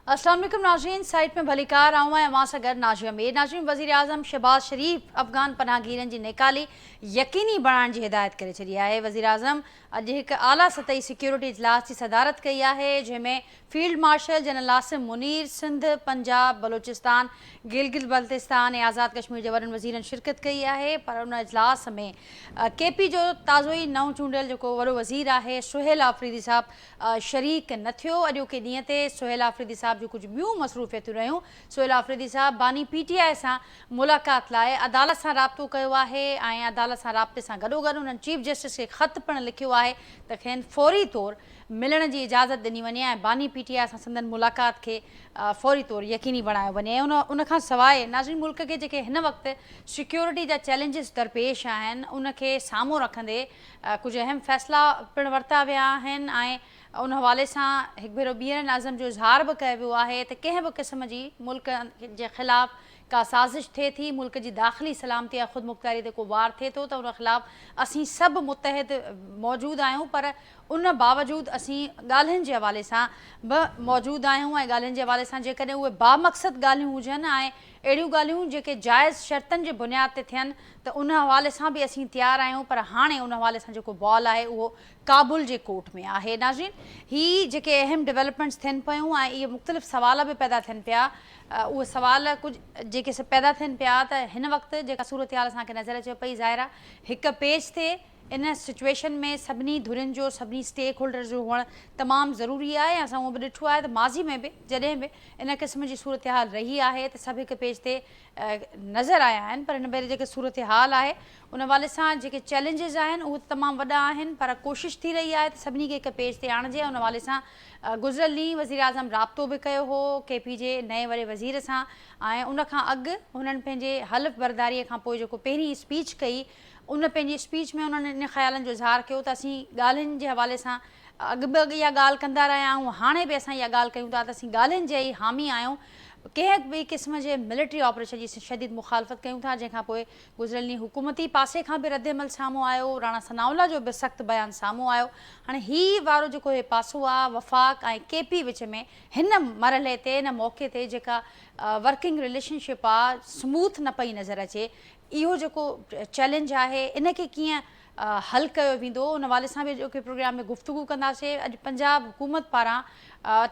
अस्सलाम वालेकुम नाज़रीन, साइट में भलीकार आऊँ ऐं अवां सां गॾु नाज़िया मीर। नाज़रीन, वज़ीर आज़म शहबाज शरीफ़ अफ़गान पनाहगीरनि जी निकाली यकीनी बणाइण जी हिदायत करे छॾी आहे। वज़ीर आज़म अॼु हिकु आला सतही सिक्योरिटी इजलास जी सदारत कई आहे, जंहिंमें field marshal general Asim Munir, Sindh, Punjab, Balochistan, Gilgit Baltistan ऐं आज़ाद कश्मीर जे वॾनि वज़ीरनि शिरकत कई आहे। पर उन इजलास में केपी जो ताज़ो ई नओं चूंडियल जेको वॾो वज़ीर आहे सुहेल आफ़रीदी साहब शरीक न थियो। अॼोके ॾींहं ते सुहेल आफ़रीदी साहब जो कुझु ॿियूं मसरूफ़ियतूं रहियूं। सुहेल आफ़रीदी साहब बानी PTI सां मुलाक़ात लाइ अदालत सां राब्तो कयो आहे ऐं अदालत सां राब्ते सां गॾोगॾु उन्हनि चीफ जस्टिस खे ख़त पिणु लिखियो आहे त खेनि फौरी तौरु मिलण जी इजाज़त ॾिनी वञे ऐं बानी PTI सां संदन मुलाक़ात खे फौरी तौरु यकीनी बणायो वञे। ऐं उन खां सवाइ नाज़रीन, मुल्क खे जेके हिन वक़्तु सिक्योरिटी जा चैलेंजिस दरपेश आहिनि उनखे साम्हूं रखंदे कुझु अहम फ़ैसिला पिणु वरिता विया आहिनि ऐं उन हवाले सां हिकु भेरो ॿीहर नज़म जो इज़हार बि कयो वियो आहे त कंहिं बि क़िस्म जी मुल्क जे ख़िलाफ़ु का साज़िश थिए थी, मुल्क जी दाख़िली सलामती या ख़ुदि मुख़्तारी ते को वार थिए थो त उन ख़िलाफ़ु असीं सभु मुतहद मौजूदु आहियूं। पर उन बावजूदु असीं ॻाल्हियुनि जे हवाले सां बि मौजूदु आहियूं ऐं ॻाल्हियुनि जे हवाले सां जेकॾहिं उहे बामक़सद ॻाल्हियूं हुजनि ऐं अहिड़ियूं ॻाल्हियूं जेके जाइज़ शर्तनि जे बुनियाद ते थियनि त उन हवाले सां बि असीं तयारु आहियूं। पर हाणे उन हवाले सां जेको बॉल आहे उहो काबुल जे कोर्ट में आहे। नाज़रीन, ही जेके अहम डेवलपमेंट्स थियनि पियूं ऐं इहे मुख़्तलिफ़ सवाल बि पैदा थियनि पिया, उहे सवाल कुझु जेके पैदा थियनि पिया त हिन वक़्तु जेका सूरत हाल असांखे नज़र अचे पई ज़ाहिर आहे हिकु पेज ते इन सिचुएशन में सभिनी धुरियुनि जो सभिनी स्टेक होल्डर्स जो हुअणु तमामु ज़रूरी आहे। असां उहो बि ॾिठो आहे त माज़ी में बि जॾहिं बि इन क़िस्म जी सूरत हाल रही आहे त सभु हिकु पेज ते नज़र आया आहिनि। पर हिन भेरे जेके सूरत हाल आहे उन हवाले सां जेके चैलेंजिस आहिनि उहे तमामु वॾा आहिनि, पर कोशिशि थी रही आहे त सभिनी खे हिकु पेज ते आणिजे। उन हवाले सां गुज़िरियल ॾींहुं वज़ीर आज़म राब्तो बि कयो हो KP जे नए वॾे वज़ीर सां ऐं उन खां अॻु हुननि पंहिंजे हल्फ़ बरदारीअ खां पोइ जेको पहिरीं स्पीच कई उन पंहिंजी स्पीच में उन्हनि इन ख़्यालनि जो इज़हार कयो त असीं ॻाल्हियुनि जे हवाले सां अॻु बि इहा ॻाल्हि कंदा रहिया आहियूं, हाणे बि असां इहा ॻाल्हि कयूं था त असीं ॻाल्हियुनि जे ई हामी आहियूं, कंहिं बि क़िस्म जे मिलिट्री ऑपरेशन जी शदीद मुखालफ़त कयूं था। जंहिंखां पोइ गुज़िरियल ॾींहुं हुकूमती पासे खां बि रद्द अमल साम्हूं आयो, राणा सनाउल्ला जो बि सख़्तु बयानु साम्हूं आयो। हाणे हीउ वारो जेको इहे पासो आहे वफ़ाक़ ऐं KP विच में हिन मरहले ते हिन मौक़े ते जेका वर्किंग रिलेशनशिप आहे स्मूथ न पई नज़र अचे। इहो जेको चैलेंज आहे इनखे कीअं हल कयो वेंदो उन हवाले सां बि जेके प्रोग्राम में गुफ़्तगू कंदासीं। अॼु पंजाब हुकूमत पारां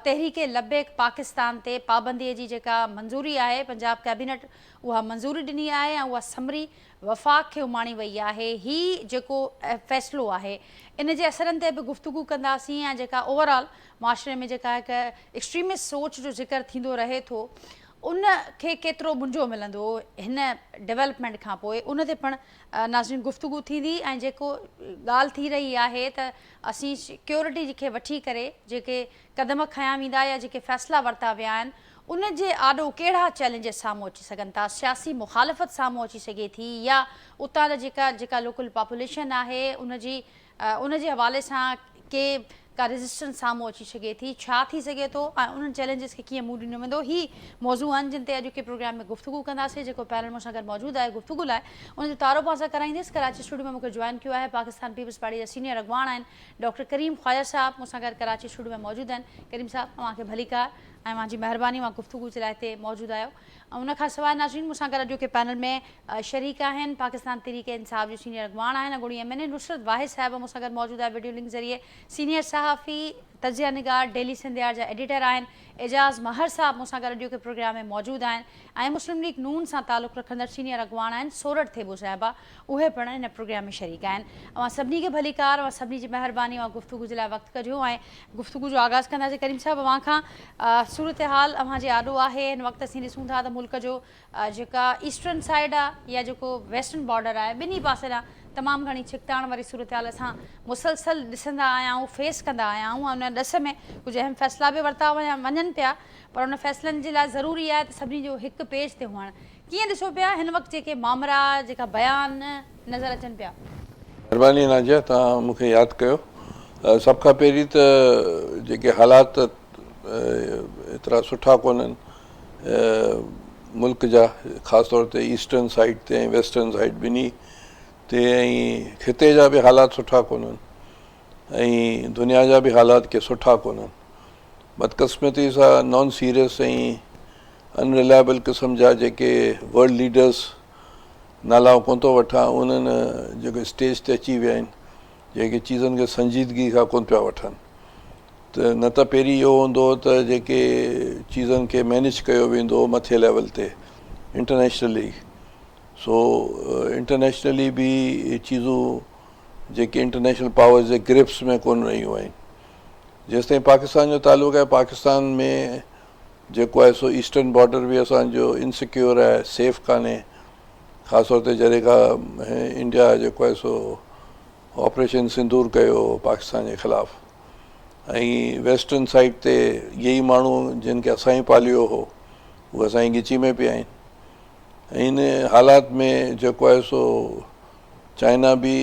तहरीक लबैक पाकिस्तान ते पाबंदीअ जी जेका मंज़ूरी आहे पंजाब कैबिनेट उहा मंज़ूरी ॾिनी आहे ऐं उहा समरी वफ़ाक़ खे उमाणी वई आहे। हीउ जेको फ़ैसिलो आहे इन जे असरनि ते बि गुफ़्तगू कंदासीं ऐं जेका ओवरऑल माशरे में जेका हिकु एक्सट्रीमिस्ट सोच जो ज़िक्र थींदो रहे थो उन खे केतिरो मुंझो मिलंदो हिन डेवलपमेंट खां पोइ उन ते पिणु नाज़रीन गुफ़्तगू थींदी। ऐं जेको ॻाल्हि थी रही आहे त असीं सिक्योरिटी खे वठी करे जेके क़दम खयां वेंदा या जेके फ़ैसिला वरिता विया आहिनि उन जे आॾो कहिड़ा चैलेंजिस साम्हूं अची सघनि था, सियासी मुखालफ़त साम्हूं अची सघे थी या उतां जा जेका लोकल पॉपुलेशन आहे उन जे हवाले सां के का रेज़िस्टेंस साम्हूं अची सघे थी, छा थी सघे थो ऐं उन्हनि चैलेंजिस खे कीअं मुंहुं ॾिनो वेंदो। ही मौज़ू आहिनि जिन ते अॼु के प्रोग्राम में गुफ़्तगू कंदासीं। जेको पैनल मूंसां गॾु मौजूदु आहे गुफ़्तगू लाइ उनजो तारुफ़ असां कराईंदसि। कराची स्टूडियो में मूंखे जॉइन कियो आहे पाकिस्तान पीपल्स पार्टी जा सीनियर अॻवान आहिनि डॉक्टर करीम ख़्वाजा साहब मूंसां गॾु कराची स्टूडियो में मौजूदु आहिनि। करीम साहब, तव्हांखे भलीकार ऐं मुंहिंजी महिरबानी मां गुफ़्तगू जे लाइ हिते मौजूदु आहियो। ऐं उनखां सवाइ नाज़रीन मूंसां गॾु अॼोके पैनल में शरीक आहिनि पाकिस्तान तहरीक इंसाफ़ जो सीनियर अॻवान आहिनि अॻूणी MNA नुसरत वाहिद साहिब मूंसां गॾु मौजूदु आहे वीडियो लिंक ज़रिए, सीनियर सहाफ़ी तजिया निगार डेली सिंधियार जा एडिटर आहिनि एजाज़ महर साहब मूंसां गॾु अॼोके प्रोग्राम में मौजूदु आहिनि ऐं मुस्लिम लीग नून सां तालुक़ु रखंदड़ सीनियर अॻवान आहिनि सोरठ थेबो साहिबा, उहे पिणु हिन प्रोग्राम में शरीक आहिनि। अवां सभिनी खे भलीकार, अवां सभिनी जी महिरबानी ऐं गुफ़्तगू जे लाइ वक़्तु कजो ऐं गुफ़्तगू जो आगाज़ कंदासीं। करीम साहब, अवां खां सूरत हाल अवां जे आॾो आहे। हिन वक़्तु असीं ॾिसूं था त मुल्क जो जेका ईस्टर्न साइड आहे या जेको वेस्टर्न बॉर्डर आहे ॿिन्ही पासे ॾांहुं तमामु घणी छिकताइण वारी सूरत हाल असां मुसलसल ॾिसंदा आया आहियूं, फेस कंदा आया आहियूं ऐं उन ॾिस में कुझु अहम फ़ैसिला बि वरिता वञनि पिया। पर उन फ़ैसिलनि जे लाइ ज़रूरी आहे त सभिनी जो हिकु पेज ते हुअणु। कीअं ॾिसो पिया हिन वक़्तु जेके मामरा जेका बयान नज़र अचनि पिया? महिरबानी नाजिया, तव्हां मूंखे यादि कयो। सभ खां पहिरीं त जेके हालात एतिरा सुठा कोन्हनि मुल्क जा, ख़ासि तौर ते ईस्टर्न साइड ते ऐं वेस्टर्न साइड ॿिन्ही ते, ऐं खिते जा बि हालात सुठा कोन्हनि ऐं दुनिया जा बि हालात के सुठा कोन्हनि। बदकिस्मती सां नॉन सीरियस ऐं अनरिलायबल क़िस्म जा जेके वर्ल्ड लीडर्स नाला कोन थो वठां, उन्हनि जेके स्टेज ते अची विया आहिनि, जेके चीज़नि खे संजीदगी खां कोन पिया वठनि। त न त पहिरीं इहो हूंदो त जेके चीज़नि खे मैनेज कयो वेंदो मथे लेवल ते इंटरनेशनली, सो इंटरनेशनली बि चीज़ूं जेके इंटरनेशनल पावर्स जे ग्रिप्स में कोन रहियूं आहिनि। जेसिताईं पाकिस्तान जो तालुक़ु आहे, पाकिस्तान में जेको आहे सो ईस्टर्न बॉर्डर बि असांजो इनसिक्योर आहे, सेफ कान्हे, ख़ासि तौर ते जॾहिं खां इंडिया जेको आहे सो ऑपरेशन सिंदूर कयो पाकिस्तान जे ख़िलाफ़ु, ऐं वेस्टर्न साइड ते इहे ई माण्हू जिन खे असां ई पालियो हो उहे असांजी ॻिची में पिया आहिनि। ऐं इन हालात में जेको आहे सो चाइना बि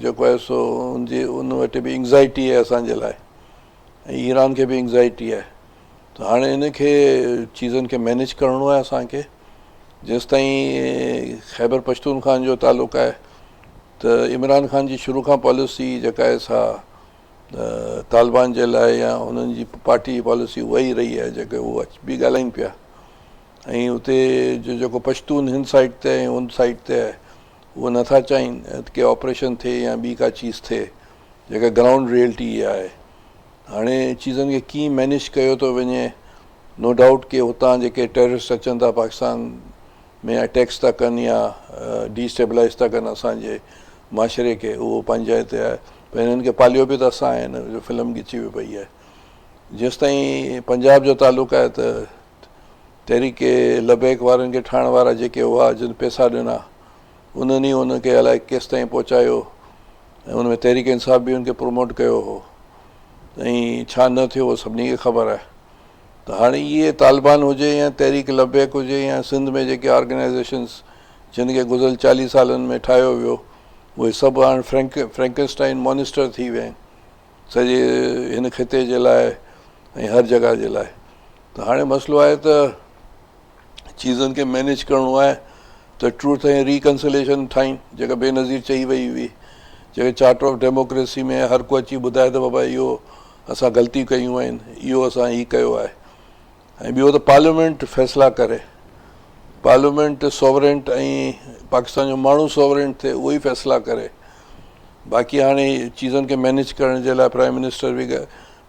जेको आहे सो उन वटि बि एंग्ज़ाइटी आहे असांजे लाइ, ऐं ईरान खे बि एंग्ज़ाइटी आहे। त हाणे इन खे चीज़नि खे मैनेज करिणो आहे असांखे। जेसिताईं ख़ैबर पश्तूनख्वा जो तालुक़ु आहे त इमरान ख़ान जी शुरू खां पॉलिसी जेका आहे सा तालिबान जे लाइ या उन्हनि जी पार्टी जी पॉलिसी उहा ई रही आहे जेके उहे बि ॻाल्हाइनि पिया। ऐं उते जो जेको पश्तून हिन साइड ते ऐं उन साइड ते आहे उहे नथा चाहिनि की ऑपरेशन थिए या ॿी का चीज़ थिए, जेका ग्राउंड रियलिटी इहा आहे। हाणे चीज़नि खे कीअं मैनेज कयो थो वञे, नो डाउट की हुतां जेके टेररिस्ट अचनि था पाकिस्तान में अटैक्स था कनि या डिस्टेबलाइज़ था कनि असांजे माशरे खे, उहो पंहिंजे हिते आहे। पर हिननि खे पालियो बि त असां आहिनि, जो फिल्म ॻिची बि पई आहे। जेसिताईं पंजाब जो तालुक़ु आहे त तहरीके लबैक वारनि खे ठाहिण वारा जेके हुआ, जिन पैसा ॾिना, उन्हनि ई उनखे अलाए केसिताईं पहुचायो, ऐं उन में तहरीक इंसाफ़ बि उनखे प्रमोट कयो हो, ऐं छा न थियो उहो सभिनी खे ख़बर आहे। त हाणे इहे तालिबान हुजे या तहरीक लबैक हुजे या सिंध में जेके ऑर्गेनाइज़ेशन्स जिन खे गुज़िरियल 40 सालनि में ठाहियो वियो, उहे सभु हाणे फ्रैंकनस्टाइन मॉनिस्टर थी विया आहिनि सॼे हिन ख़िते जे लाइ ऐं हर जॻह जे लाइ। त हाणे मसइलो आहे त चीज़नि खे मैनेज करिणो आहे त ट्रूथ ऐं रिकंसिलेशन ठाहिनि, जेका बेनज़ीर चई वई हुई, जेके चार्टर ऑफ डेमोक्रेसी में हर को अची ॿुधाए त बाबा इहो असां ग़लतियूं कयूं आहिनि, इहो असां हीउ कयो आहे। ऐं ॿियो त पार्लियामेंट फ़ैसिला करे, पार्लियामेंट सॉवरेंट ऐं पाकिस्तान जो माण्हू सॉवरेंट थिए, उहो ई फ़ैसिला करे। बाक़ी हाणे चीज़नि खे मैनेज करण जे लाइ प्राइम मिनिस्टर बि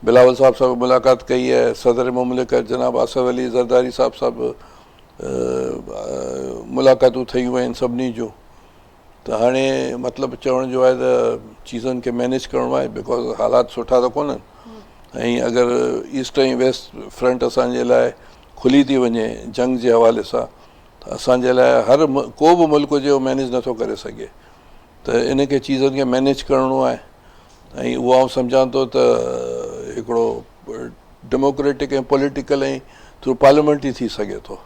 बिलावल साहब सां मुलाक़ात कई आहे, सदर मुमलिकत जनाब आसिफ अली ज़रदारी साहब सां बि मुलाक़ातूं थियूं आहिनि सभिनी जूं। त हाणे मतिलबु चवण जो आहे त चीज़नि खे मैनेज करिणो आहे, बिकॉज़ हालात सुठा त कोन्हनि। ऐं अगरि ईस्ट ऐं वेस्ट फ्रंट असांजे लाइ खुली थी वञे जंग जे हवाले सां, त असांजे लाइ हर को बि मुल्क हुजे उहो मैनेज नथो करे सघे। त इन खे चीज़नि खे मैनेज करिणो आहे, ऐं उहो आउं सम्झां थो त हिकिड़ो डेमोक्रेटिक ऐं पॉलिटिकल ऐं थ्रू पार्लियामेंट ई थी सघे थो।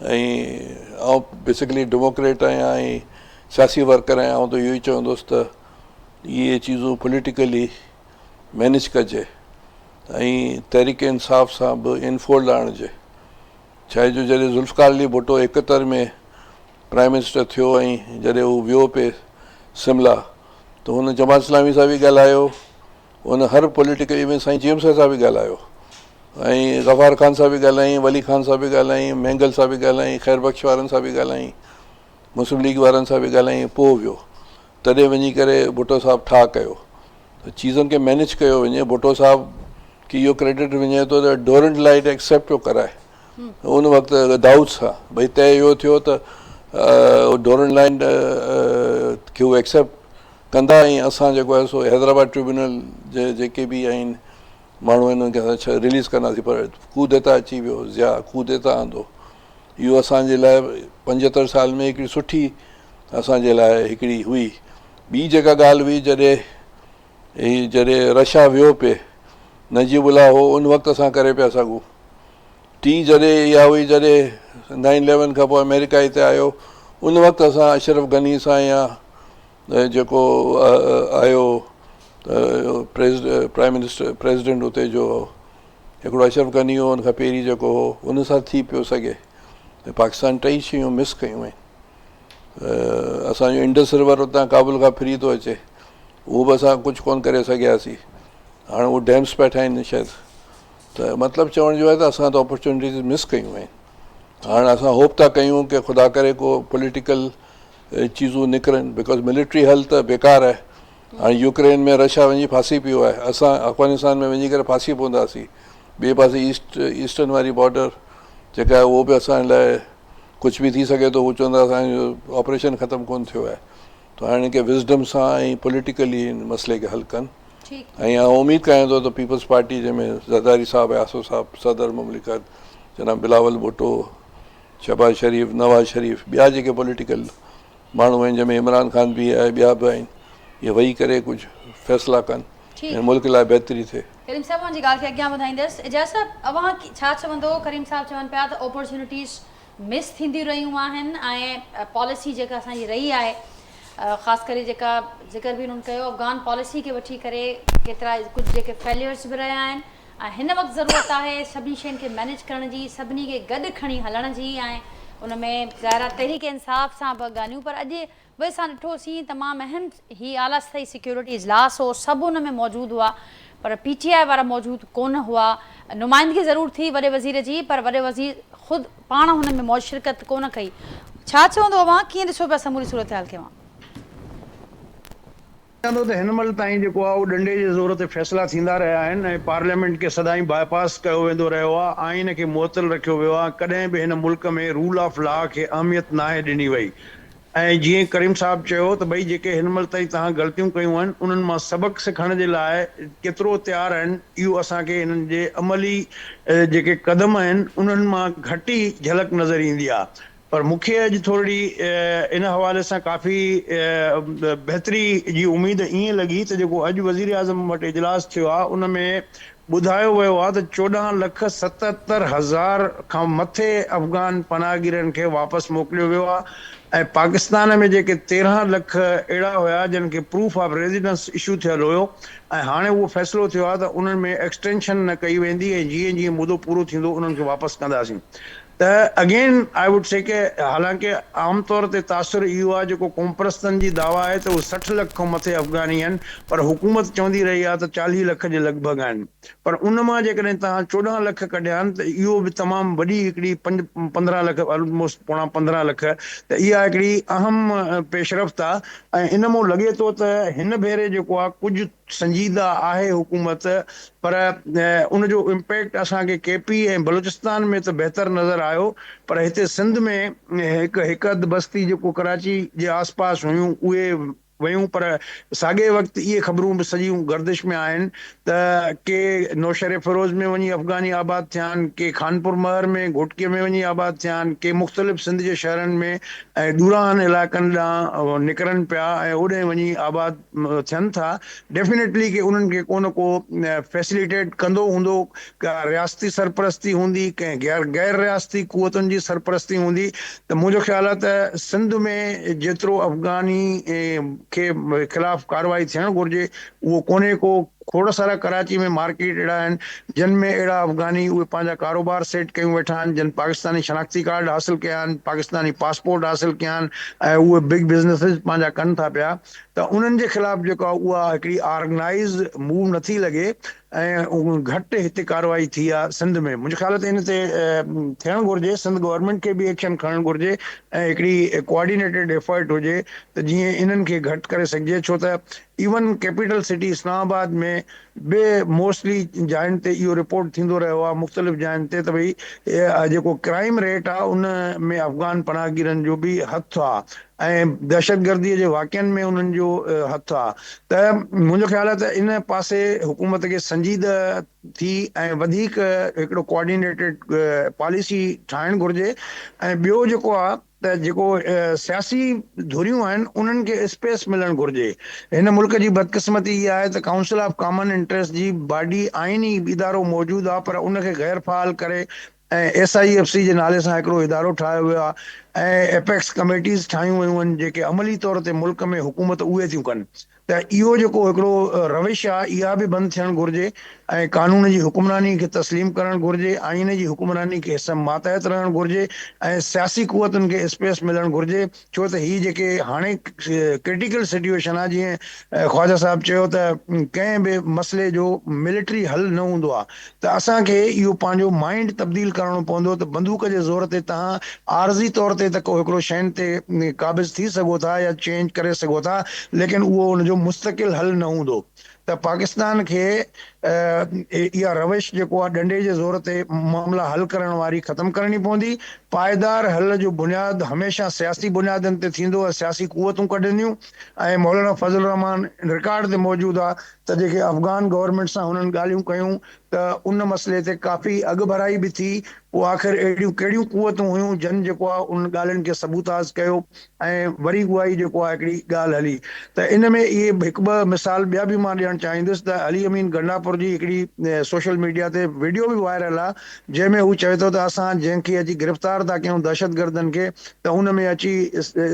ऐं आउं बेसिकली डेमोक्रेट आहियां ऐं सियासी वर्कर आहियां, आउं त इहो ई चवंदुसि त इहे चीज़ूं पॉलिटिकली मैनेज कजे ऐं तहरीक इंसाफ़ सां बि इनफोल्ड आणिजे। छा आहे जो जॾहिं ज़ुल्फ़िकार अली भुट्टो 71 में प्राइम मिनिस्टर थियो ऐं जॾहिं हू वियो पिए शिमला, त हुन जमात इस्लामी सां बि ॻाल्हायो, हुन हर पॉलिटिकल इवेंट साईं जेम्स सां बि ॻाल्हायो, ऐं गफ़ार ख़ान सां बि ॻाल्हाई, वली ख़ान सां बि ॻाल्हाई, मैंगल सां बि ॻाल्हाई, ख़ैर बख़्श वारनि सां बि ॻाल्हाई, मुस्लिम लीग वारनि सां बि ॻाल्हाई, पोइ वियो। तॾहिं वञी करे भुट्टो साहिबु ठा कयो त चीज़नि खे मैनेज कयो वञे। भुट्टो साहिबु खे इहो क्रेडिट वञे थो त डोरेंट लाइट एक्सेप्ट पियो कराए उन वक़्तु दाऊद सां, भई तय इहो थियो त डोरेंट लाइन खे उहे एक्सेप्ट कंदा, ऐं असां जेको आहे सो हैदराबाद ट्रिब्यूनल जे जेके बि आहिनि माण्हू आहिनि उनखे असां रिलीज़ कंदासीं। पर कूदेता अची वियो, ज़िया कूदेता आंदो। इहो असांजे लाइ 75 साल में हिकिड़ी सुठी असांजे लाइ हिकिड़ी हुई। ॿी जेका ॻाल्हि हुई, जॾहिं रशिया वियो पिए नजीबुल्ला हो, उन वक़्तु असां करे पिया सघूं। टी जॾहिं इहा हुई, जॾहिं 9/11 खां पोइ अमेरिका हिते आयो, उन वक़्तु असां अशरफ गनी सां या जेको आयो प्राइम मिनिस्टर प्रेसिडेंट उते जो हिकिड़ो अशरफ गनी हो, हुन खां पहिरीं जेको हो, उन सां थी पियो सघे। पाकिस्तान टई शयूं मिस कयूं आहिनि। असांजो इंडस रिवर उतां काबुल खां फ्री थो अचे, उहो बि असां कुझु कोन करे सघियासीं। हाणे उहे डैम्स पिया ठाहिनि शायदि, त मतिलबु चवण जो आहे त असां त अपॉर्चुनिटीज़ मिस कयूं आहिनि। हाणे असां होप था कयूं की ख़ुदा करे को पॉलिटिकल चीज़ूं निकिरनि, बिकॉज मिलिट्री हल त बेकार आहे। हाणे यूक्रेन में रशिया वञी फासी पियो आहे, असां अफ़गानिस्तान में वञी करे फासी पवंदासीं। ॿिए पासे ईस्टर्न वारी बॉर्डर जेका आहे उहो बि असांजे लाइ कुझु बि थी सघे थो, उहो चवंदा असांजो ऑपरेशन ख़तमु कोन थियो आहे। त हाणे के विज़डम सां ऐं पॉलिटिकली इन मसइले खे हल कनि। ऐं आउं उमेदु कयां थो त पीपल्स पार्टी जंहिंमें ज़रदारी साहब, आसो साहब, सदर मुमलिकत जनाब बिलावल भुट्टो, शहबाज शरीफ़, नवाज़ शरीफ़, ॿिया जेके पॉलिटिकल माण्हू आहिनि जंहिंमें इमरान ख़ान बि आहे, ॿिया बि आहिनि, इहे वेही करे कुझु फ़ैसिला कनि ऐं मुल्क लाइ बहितरी थिए। करीम साहब जी ॻाल्हि खे अॻियां वधाईंदसि। एजाज़ साहब, अव्हां छा चवंदो? करीम साहब चवनि पिया त अपॉर्चुनिटीज़ मिस थींदी रहियूं आहिनि ऐं पॉलिसी जेका असांजी रही आहे, ख़ासि करे जेका ज़िक्र बि हुननि कयो अफ़गान पॉलिसी खे वठी करे केतिरा कुझु जेके फेल्यूर्स बि रहिया आहिनि ऐं हिन वक़्तु ज़रूरत आहे सभिनी शयुनि खे मैनेज करण जी, सभिनी खे गॾु खणी हलण जी ऐं उन में ज़ाहिर तहरीक इंसाफ़ सां बि ॻाल्हियूं। पर अॼु बि असां ॾिठोसीं तमामु अहम ही आला सतही सिक्योरिटी इजलास हो, सभु हुन में मौजूदु हुआ, पर PTI वारा मौजूदु कोन हुआ। नुमाइंदगी ज़रूरु थी वॾे वज़ीर जी, पर वॾे वज़ीर ख़ुदि पाण हुन में शिरकत कोन कई। छा चवंदो अव्हां, कीअं ॾिसो पिया समूरी सूरत हाल खे? त हिन महिल ताईं जेको आहे उहो डंडे जे ज़ोर ते फ़ैसिला थींदा रहिया आहिनि ऐं पार्लियामेंट खे सदाईं बाईपास कयो वेंदो रहियो आहे, आइन खे मुअतल रखियो वियो आहे। कॾहिं बि हिन मुल्क में रूल ऑफ लॉ खे अहमियत नाहे ॾिनी वई। ऐं जीअं करीम साहब चयो त भई जेके हिन महिल ताईं तव्हां ग़लतियूं कयूं आहिनि उन्हनि मां सबक़ सिखण जे लाइ केतिरो तयारु आहिनि, इहो असांखे हिननि जे अमली जेके क़दम आहिनि उन्हनि मां घटि ई झलक नज़र ईंदी आहे। पर मूंखे अॼु थोरी इन हवाले सां काफ़ी बहितरी जी उमेद ईअं लॻी त जेको अॼु वज़ीर आज़म वटि इजलास थियो आहे उन में ॿुधायो वियो आहे त 14,77,000 खां मथे अफ़गान पनाहगीरनि खे वापसि मोकिलियो वियो आहे ऐं पाकिस्तान में जेके 13 लख अहिड़ा हुया जिन खे प्रूफ ऑफ रेजिडेंस इशू थियल हुयो ऐं हाणे उहो फ़ैसिलो थियो आहे त उन्हनि में एक्सटेंशन न कई वेंदी ऐं जीअं जीअं मुदो पूरो थींदो उन्हनि खे वापसि कंदासीं। त अगेन आई वुड से के हालांकि आम तौर ते तासुर इहो आहे जेको क़ौमपरस्तनि जी दावा आहे त उहे 60 लख खां मथे अफ़गानी आहिनि, पर हुकूमत चवंदी रही आहे त 40 लख जे लॻभॻि आहिनि। पर उन मां जेकॾहिं तव्हां 14 लख कढिया आहिनि त इहो बि तमामु वॾी हिकिड़ी 15 लख, ऑलमोस्ट पोणा 15 लख, त इहा हिकिड़ी अहम पेशरफ़्त आहे। ऐं इन मां लॻे थो त हिन भेरे जेको आहे कुझु संजीदा आहे हुकूमत, पर उनजो इम्पैक्ट असांखे KP ऐं बलूचिस्तान में त बहितर नज़र आयो, पर हिते सिंध में हिकु अधु बस्ती जेको कराची जे आसपास हुयूं उहे वयूं, पर साॻे वक़्तु इहे ख़बरूं बि सॼियूं गर्दिश में आहिनि त के नौशर फिरोज़ में वञी अफ़गानी आबाद थिया आहिनि, के खानपुर महर में घोटकीअ में वञी आबाद थिया आहिनि, के मुख़्तलिफ़ सिंध जे शहरनि में ऐं दूरान इलाइक़नि ॾांहुं निकिरनि पिया ऐं ओॾे वञी आबाद थियनि था। डेफिनेटली कि उन्हनि खे को न को फैसिलिटेट कंदो हूंदो, का रियासती सरपरस्ती हूंदी, कंहिं गैर रियासती क़ुवतुनि जी सरपरस्ती हूंदी। त मुंहिंजो ख़्यालु आहे त सिंध में जेतिरो अफ़गानी खे ख़िलाफ़ कार्रवाई थियणु घुरिजे उहो कोन्हे को। खोड़ सारा कराची में मार्केट अहिड़ा आहिनि जिन में अहिड़ा अफ़गानी उहे पंहिंजा कारोबार सेट कयूं वेठा आहिनि, जिन पाकिस्तानी शनाख्ती कार्ड हासिलु कया आहिनि, पाकिस्तानी पासपोर्ट हासिलु कया आहिनि ऐं उहे बिग बिज़नेसिस पंहिंजा कनि था पिया। त उन्हनि जे ख़िलाफ़ जेको आहे उहा हिकिड़ी ऑर्गेनाइज़ मूव नथी लॻे ऐं घटि हिते कार्रवाई थी आहे सिंध में। मुंहिंजे ख़्याल ते इन ते थियणु घुरिजे, सिंध गवर्नमेंट खे बि एक्शन खणणु घुरिजे ऐं हिकिड़ी कोऑर्डिनेटेड एफर्ट हुजे त जीअं इन्हनि खे घटि करे सघिजे। छो त इवन कैपिटल सिटी इस्लामाबाद में बि मोस्टली जायुनि ते इहो रिपोर्ट थींदो रहियो आहे, मुख़्तलिफ़ जायुनि ते, त भई जेको क्राइम रेट आहे उन में अफ़गान पनाहगीरनि जो बि हथु आहे ऐं दहशतगर्दीअ जे वाक़िअनि में उन्हनि जो हथु आहे। त मुंहिंजो ख़्यालु आहे त इन पासे हुकूमत खे संजीदा थी ऐं वधीक हिकिड़ो कोऑर्डिनेटेड पॉलिसी ठाहिणु घुरिजे। ऐं ॿियो जेको आहे त जेको सियासी धुरियूं आहिनि उन्हनि खे स्पेस मिलणु घुरिजे। हिन मुल्क जी बदकिस्मती इहा आहे त काउंसिल ऑफ कॉमन इंटरेस्ट जी बॉडी आइनी इदारो मौजूदु आहे, पर उनखे गैर फ़ाल करे ऐं SIFC जे नाले सां हिकिड़ो इदारो ठाहियो वियो आहे ऐं एपेक्स कमेटीज़ ठाहियूं वियूं आहिनि जेके अमली तौर ते मुल्क में हुकूमत उहे थियूं कनि। त इहो जेको हिकिड़ो रविश आहे इहा बि बंदि थियणु घुरिजे ऐं कानून जी हुकुमरानी खे तस्लीम करणु घुरिजे, आइन जी हुकुमरानी खे मातहत रहणु घुरिजे ऐं सियासी कुवतुनि खे स्पेस मिलणु घुरिजे। छो त हीअ जेके हाणे क्रिटिकल सिचुएशन आहे, जीअं ख्वाजा साहब चयो त कंहिं बि मसइले जो मिलिट्री हल न हूंदो आहे, त असांखे इहो पंहिंजो माइंड तब्दील करणो पवंदो। त बंदूक जे ज़ोर ते तव्हां आर्ज़ी तौर ते त को हिकिड़ो शयुनि ते क़ाबिज़ थी सघो था या चेंज करे सघो था, लेकिन उहो हुनजो मुस्तक़िल हल न हूंदो। त पाकिस्तान खे इहा रविश जेको आहे डंडे जे ज़ोर ते मामला हल करण वारी ख़तमु करणी पवंदी। पाइदार हल जो बुनियादु हमेशह सियासी बुनियादनि ते थींदो ऐं सियासी कुवतूं कढंदियूं। ऐं मौलाना फज़ल रहमान रिकॉर्ड ते मौजूदु आहे त जेके अफ़गान गवर्नमेंट सां हुननि ॻाल्हियूं कयूं त उन मसइले ते काफ़ी अॻुभराई बि थी। पोइ आख़िर अहिड़ियूं कहिड़ियूं कुवतूं हुयूं जन जेको आहे उन ॻाल्हियुनि खे सबूताज़ कयो ऐं वरी उहा ई जेको आहे हिकिड़ी ॻाल्हि हली। त इन में इहे हिकु ॿ मिसाल ॿिया बि मां ॾियणु चाहींदुसि त अली अमीन गंडापुर जी हिकिड़ी सोशल मीडिया ते वीडियो बि वायरल आहे जंहिंमें हू चवे थो त असां जंहिंखे अची गिरफ़्तार था कयूं दहशतगर्दनि खे, त हुन में अची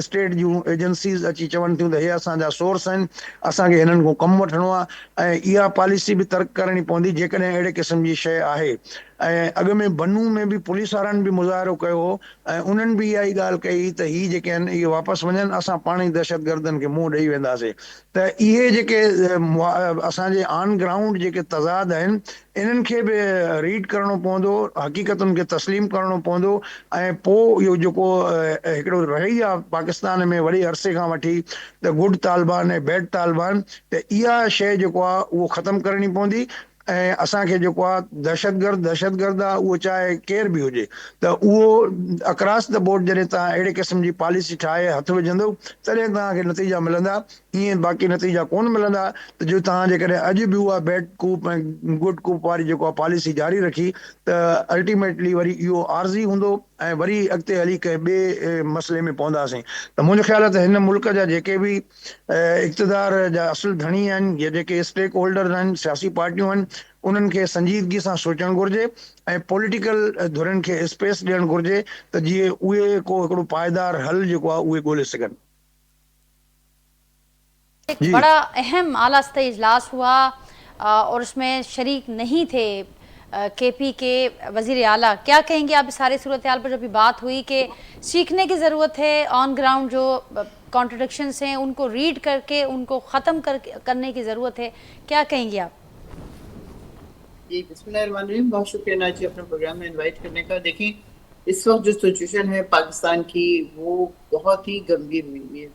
स्टेट जूं एजेंसीज़ अची चवनि थियूं त हे असांजा सोर्स आहिनि, असांखे हिननि खां कमु वठिणो आहे। ऐं इहा पॉलिसी बि तर्क करणी पवंदी जेकॾहिं अहिड़े क़िस्म जी शइ आहे। ऐं अॻु में बनू में बि पुलिस वारनि बि मुज़ाहिरो कयो हो ऐं उन्हनि बि इहा ई ॻाल्हि कई त हीअ जेके आहिनि इहे वापसि वञनि, असां पाण ई दहशतगर्दनि खे मुंहुं ॾेई वेंदासीं। त इहे जेके असांजे ऑन ग्राउंड जेके तज़ाद आहिनि इन्हनि खे बि रीड करणो पवंदो, हक़ीक़तुनि खे तस्लीम करणो पवंदो। ऐं पोइ इहो जेको हिकिड़ो रही आहे पाकिस्तान में वॾे अरसे खां वठी त गुड तालिबान ऐं बैड तालिबान, त इहा शइ जेको आहे उहो ख़तमु करणी पवंदी। ऐं असांखे जेको आहे दहशतगर्द आहे उहो चाहे केर बि हुजे, त उहो अक्रॉस द बोर्ड जॾहिं तव्हां अहिड़े क़िस्म जी पॉलिसी ठाहे हथ विझंदव तॾहिं तव्हांखे नतीजा मिलंदा। ईअं बाक़ी नतीजा कोन मिलंदा। त जो तव्हां जेकॾहिं अॼु बि उहा बैड कूप ऐं गुड कूप वारी जेको आहे पॉलिसी जारी रखी त अल्टीमेटली वरी इहो आर्ज़ी हूंदो ऐं वरी अॻिते हली कंहिं ॿिए मसइले में पवंदासीं। त मुंहिंजो ख़्यालु आहे त हिन मुल्क जा जेके बि इक़्तिदार जा असुल धणी आहिनि या जेके स्टेक होल्डर आहिनि, सियासी पार्टियूं आहिनि, उन्हनि खे संजीदगी सां सोचणु घुरिजे ऐं पॉलिटिकल धुरनि खे स्पेस ॾियणु घुरिजे त जीअं उहे को हिकिड़ो पाइदार हल जेको आहे उहे ॻोल्हे सघनि। एक जी बड़ा अहम आला सतही इजलास हुआ और उसमें शरीक नहीं थे केपी के वजीर आला। क्या कहेंगे आप इस सारे सूरत हाल पर जो भी बात हुई कि सीखने की ज़रूरत है, ऑन ग्राउंड जो कॉन्ट्रडिक्शंस हैं उनको रीड करके उनको ख़त्म करने की ज़रूरत है, क्या कहेंगे आप? जी बिस्मिल्लाहिर्रहमानिर्रहीम, बहुत शुक्रिया नाजी अपने प्रोग्राम में इनवाइट करने का। देखिए इस वक्त जो सिचुएशन है पाकिस्तान की वो बहुत ही गंभीर हुई है।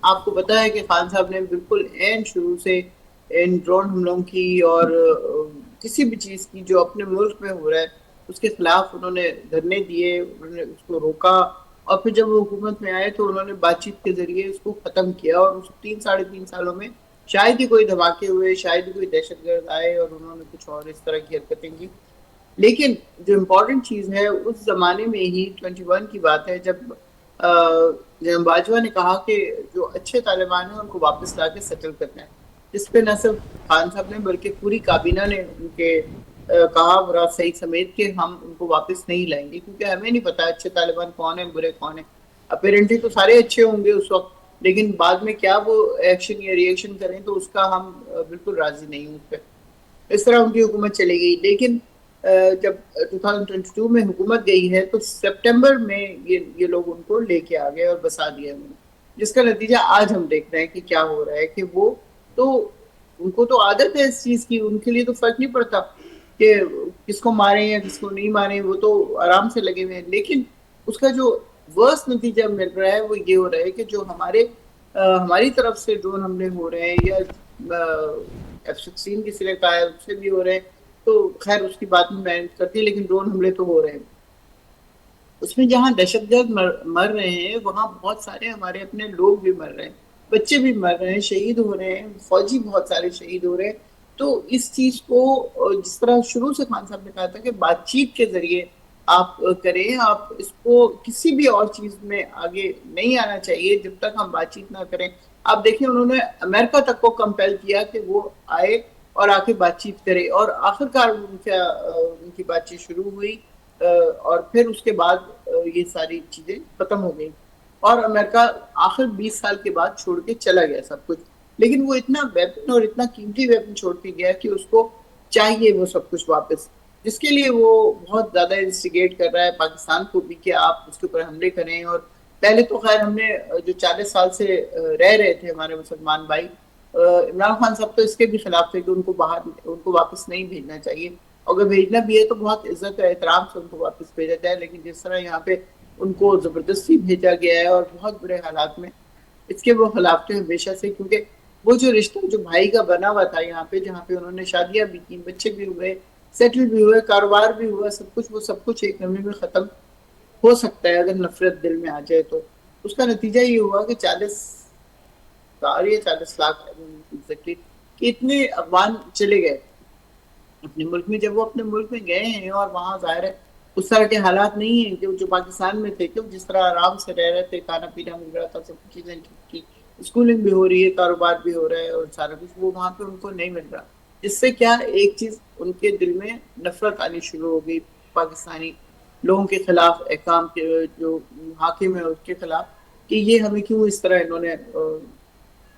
आपको पता है कि खान साहब ने बिल्कुल एन शुरू से इन ड्रोन हमलों की और किसी भी चीज़ की जो अपने मुल्क में हो रहा है उसके खिलाफ उन्होंने धरने दिए, उन्होंने उसको रोका और फिर जब वो हुकूमत में आए तो उन्होंने बातचीत के जरिए उसको ख़त्म किया। और उस 3-3.5 सालों में शायद ही कोई धमाके हुए, शायद ही कोई दहशतगर्द आए और उन्होंने कुछ और इस तरह की हरकतें की। लेकिन जो इम्पोर्टेंट चीज़ है उस ज़माने में ही 21 की बात है जब बाजवा ने कहा कि जो अच्छे तालिबान हैं उनको वापस ला के सेटल करना है, जिस पे न सिर्फ खान साहब ने बल्कि पूरी काबीना ने उनके कहा मुराद सईद समेत कि हम उनको वापस नहीं लाएंगे, क्योंकि हमें नहीं पता अच्छे तालिबान कौन है बुरे कौन है। अपेरेंटली तो सारे अच्छे होंगे उस वक्त, लेकिन बाद में क्या वो एक्शन या रिएक्शन करें तो उसका हम बिल्कुल राजी नहीं उस पर। इस तरह उनकी हुकूमत चली गई। लेकिन जब 2022 में हुकूमत गई है तो सितंबर में ये लोग उनको लेके आ गए और बसा दिया उन्होंने, जिसका नतीजा आज हम देख रहे हैं कि क्या हो रहा है। कि वो तो उनको तो आदत है इस चीज़ की, उनके लिए तो फर्क नहीं पड़ता कि किसको मारें या किसको नहीं मारें, वो तो आराम से लगे हुए हैं। लेकिन उसका जो वर्स नतीजा मिल रहा है वो ये हो रहा है कि जो हमारी तरफ से ड्रोन हमले हो रहे हैं या F-16 किसी ने कहा है उससे भी हो रहे हैं, तो खैर उसकी बात में मैं करती है, लेकिन ड्रोन हमले तो हो रहे हैं। उसमें जहाँ दहशतगर्द मर रहे हैं वहाँ बहुत सारे हमारे अपने लोग भी मर रहे हैं, बच्चे भी मर रहे हैं, शहीद हो रहे हैं, फौजी बहुत सारे शहीद हो रहे हैं। तो इस चीज़ को जिस तरह शुरू से खान साहब ने कहा था कि बातचीत के जरिए आप करें, आप इसको किसी भी और चीज़ में आगे नहीं आना चाहिए जब तक हम बातचीत ना करें। आप देखिए उन्होंने अमेरिका तक को कंपेल किया कि वो आए और आके बातचीत करे, और आखिरकार उनकी बातचीत शुरू हुई और फिर उसके बाद ये सारी चीजें खत्म हो गई और अमेरिका आखिर 20 साल के बाद छोड़ के चला गया सब कुछ। लेकिन वो इतना वेपन और इतना कीमती वेपन छोड़ के गया कि उसको चाहिए वो सब कुछ वापस, जिसके लिए वो बहुत ज्यादा इंस्टिगेट कर रहा है पाकिस्तान को भी कि आप उसके ऊपर हमले करें। और पहले तो खैर हमने जो 40 साल से रह रहे थे हमारे मुसलमान भाई, इमरान खान साहब तो इसके भी खिलाफ थे कि उनको वापस नहीं भेजना चाहिए। अगर भेजना भी है तो बहुत इज्जत और एहतराम से उनको वापस भेजा जाए, लेकिन जिस तरह यहाँ पे उनको जबरदस्ती भेजा गया है और बहुत बुरे हालात में, इसके वो खिलाफ थे हमेशा से। क्योंकि वो जो रिश्ता जो भाई का बना हुआ था यहाँ पे, जहाँ पे उन्होंने शादियां भी की, बच्चे भी हुए, सेटल भी हुए, कारोबार भी हुआ, सब कुछ, वो सब कुछ एक लम्हे में खत्म हो सकता है अगर नफरत दिल में आ जाए तो। उसका नतीजा ये हुआ कि 40 लाख एग्जैक्टली कि इतने अफगान चले गए अपने मुल्क में। जब वो अपने मुल्क में गए हैं और वहां जाहिर है उस तरह के हालात नहीं है कि जो पाकिस्तान में थे, क्यों जिस तरह आराम से रह रहे थे, खाना पीना मिल रहा था, सब चीजें ठीक थी, स्कूलिंग भी हो रही है, कारोबार भी हो रहा है और सारा कुछ, वो वहां पे उनको नहीं मिल रहा। जिससे क्या एक चीज उनके दिल में नफरत आनी शुरू हो गई पाकिस्तानी लोगों के खिलाफ, अहकाम के जो हाकिम है उसके खिलाफ, कि ये हमें क्यों इस तरह इन्होंने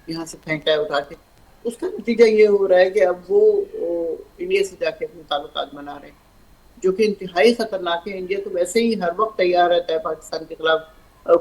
यहाँ से फेंका है उठा के। उसका नतीजा ये हो रहा है कि अब वो इंडिया से जाके अपने ताल्लुकात बना रहे हैं, जो कि इंतहाई खतरनाक है। इंडिया तो वैसे ही हर वक्त तैयार रहता है पाकिस्तान के खिलाफ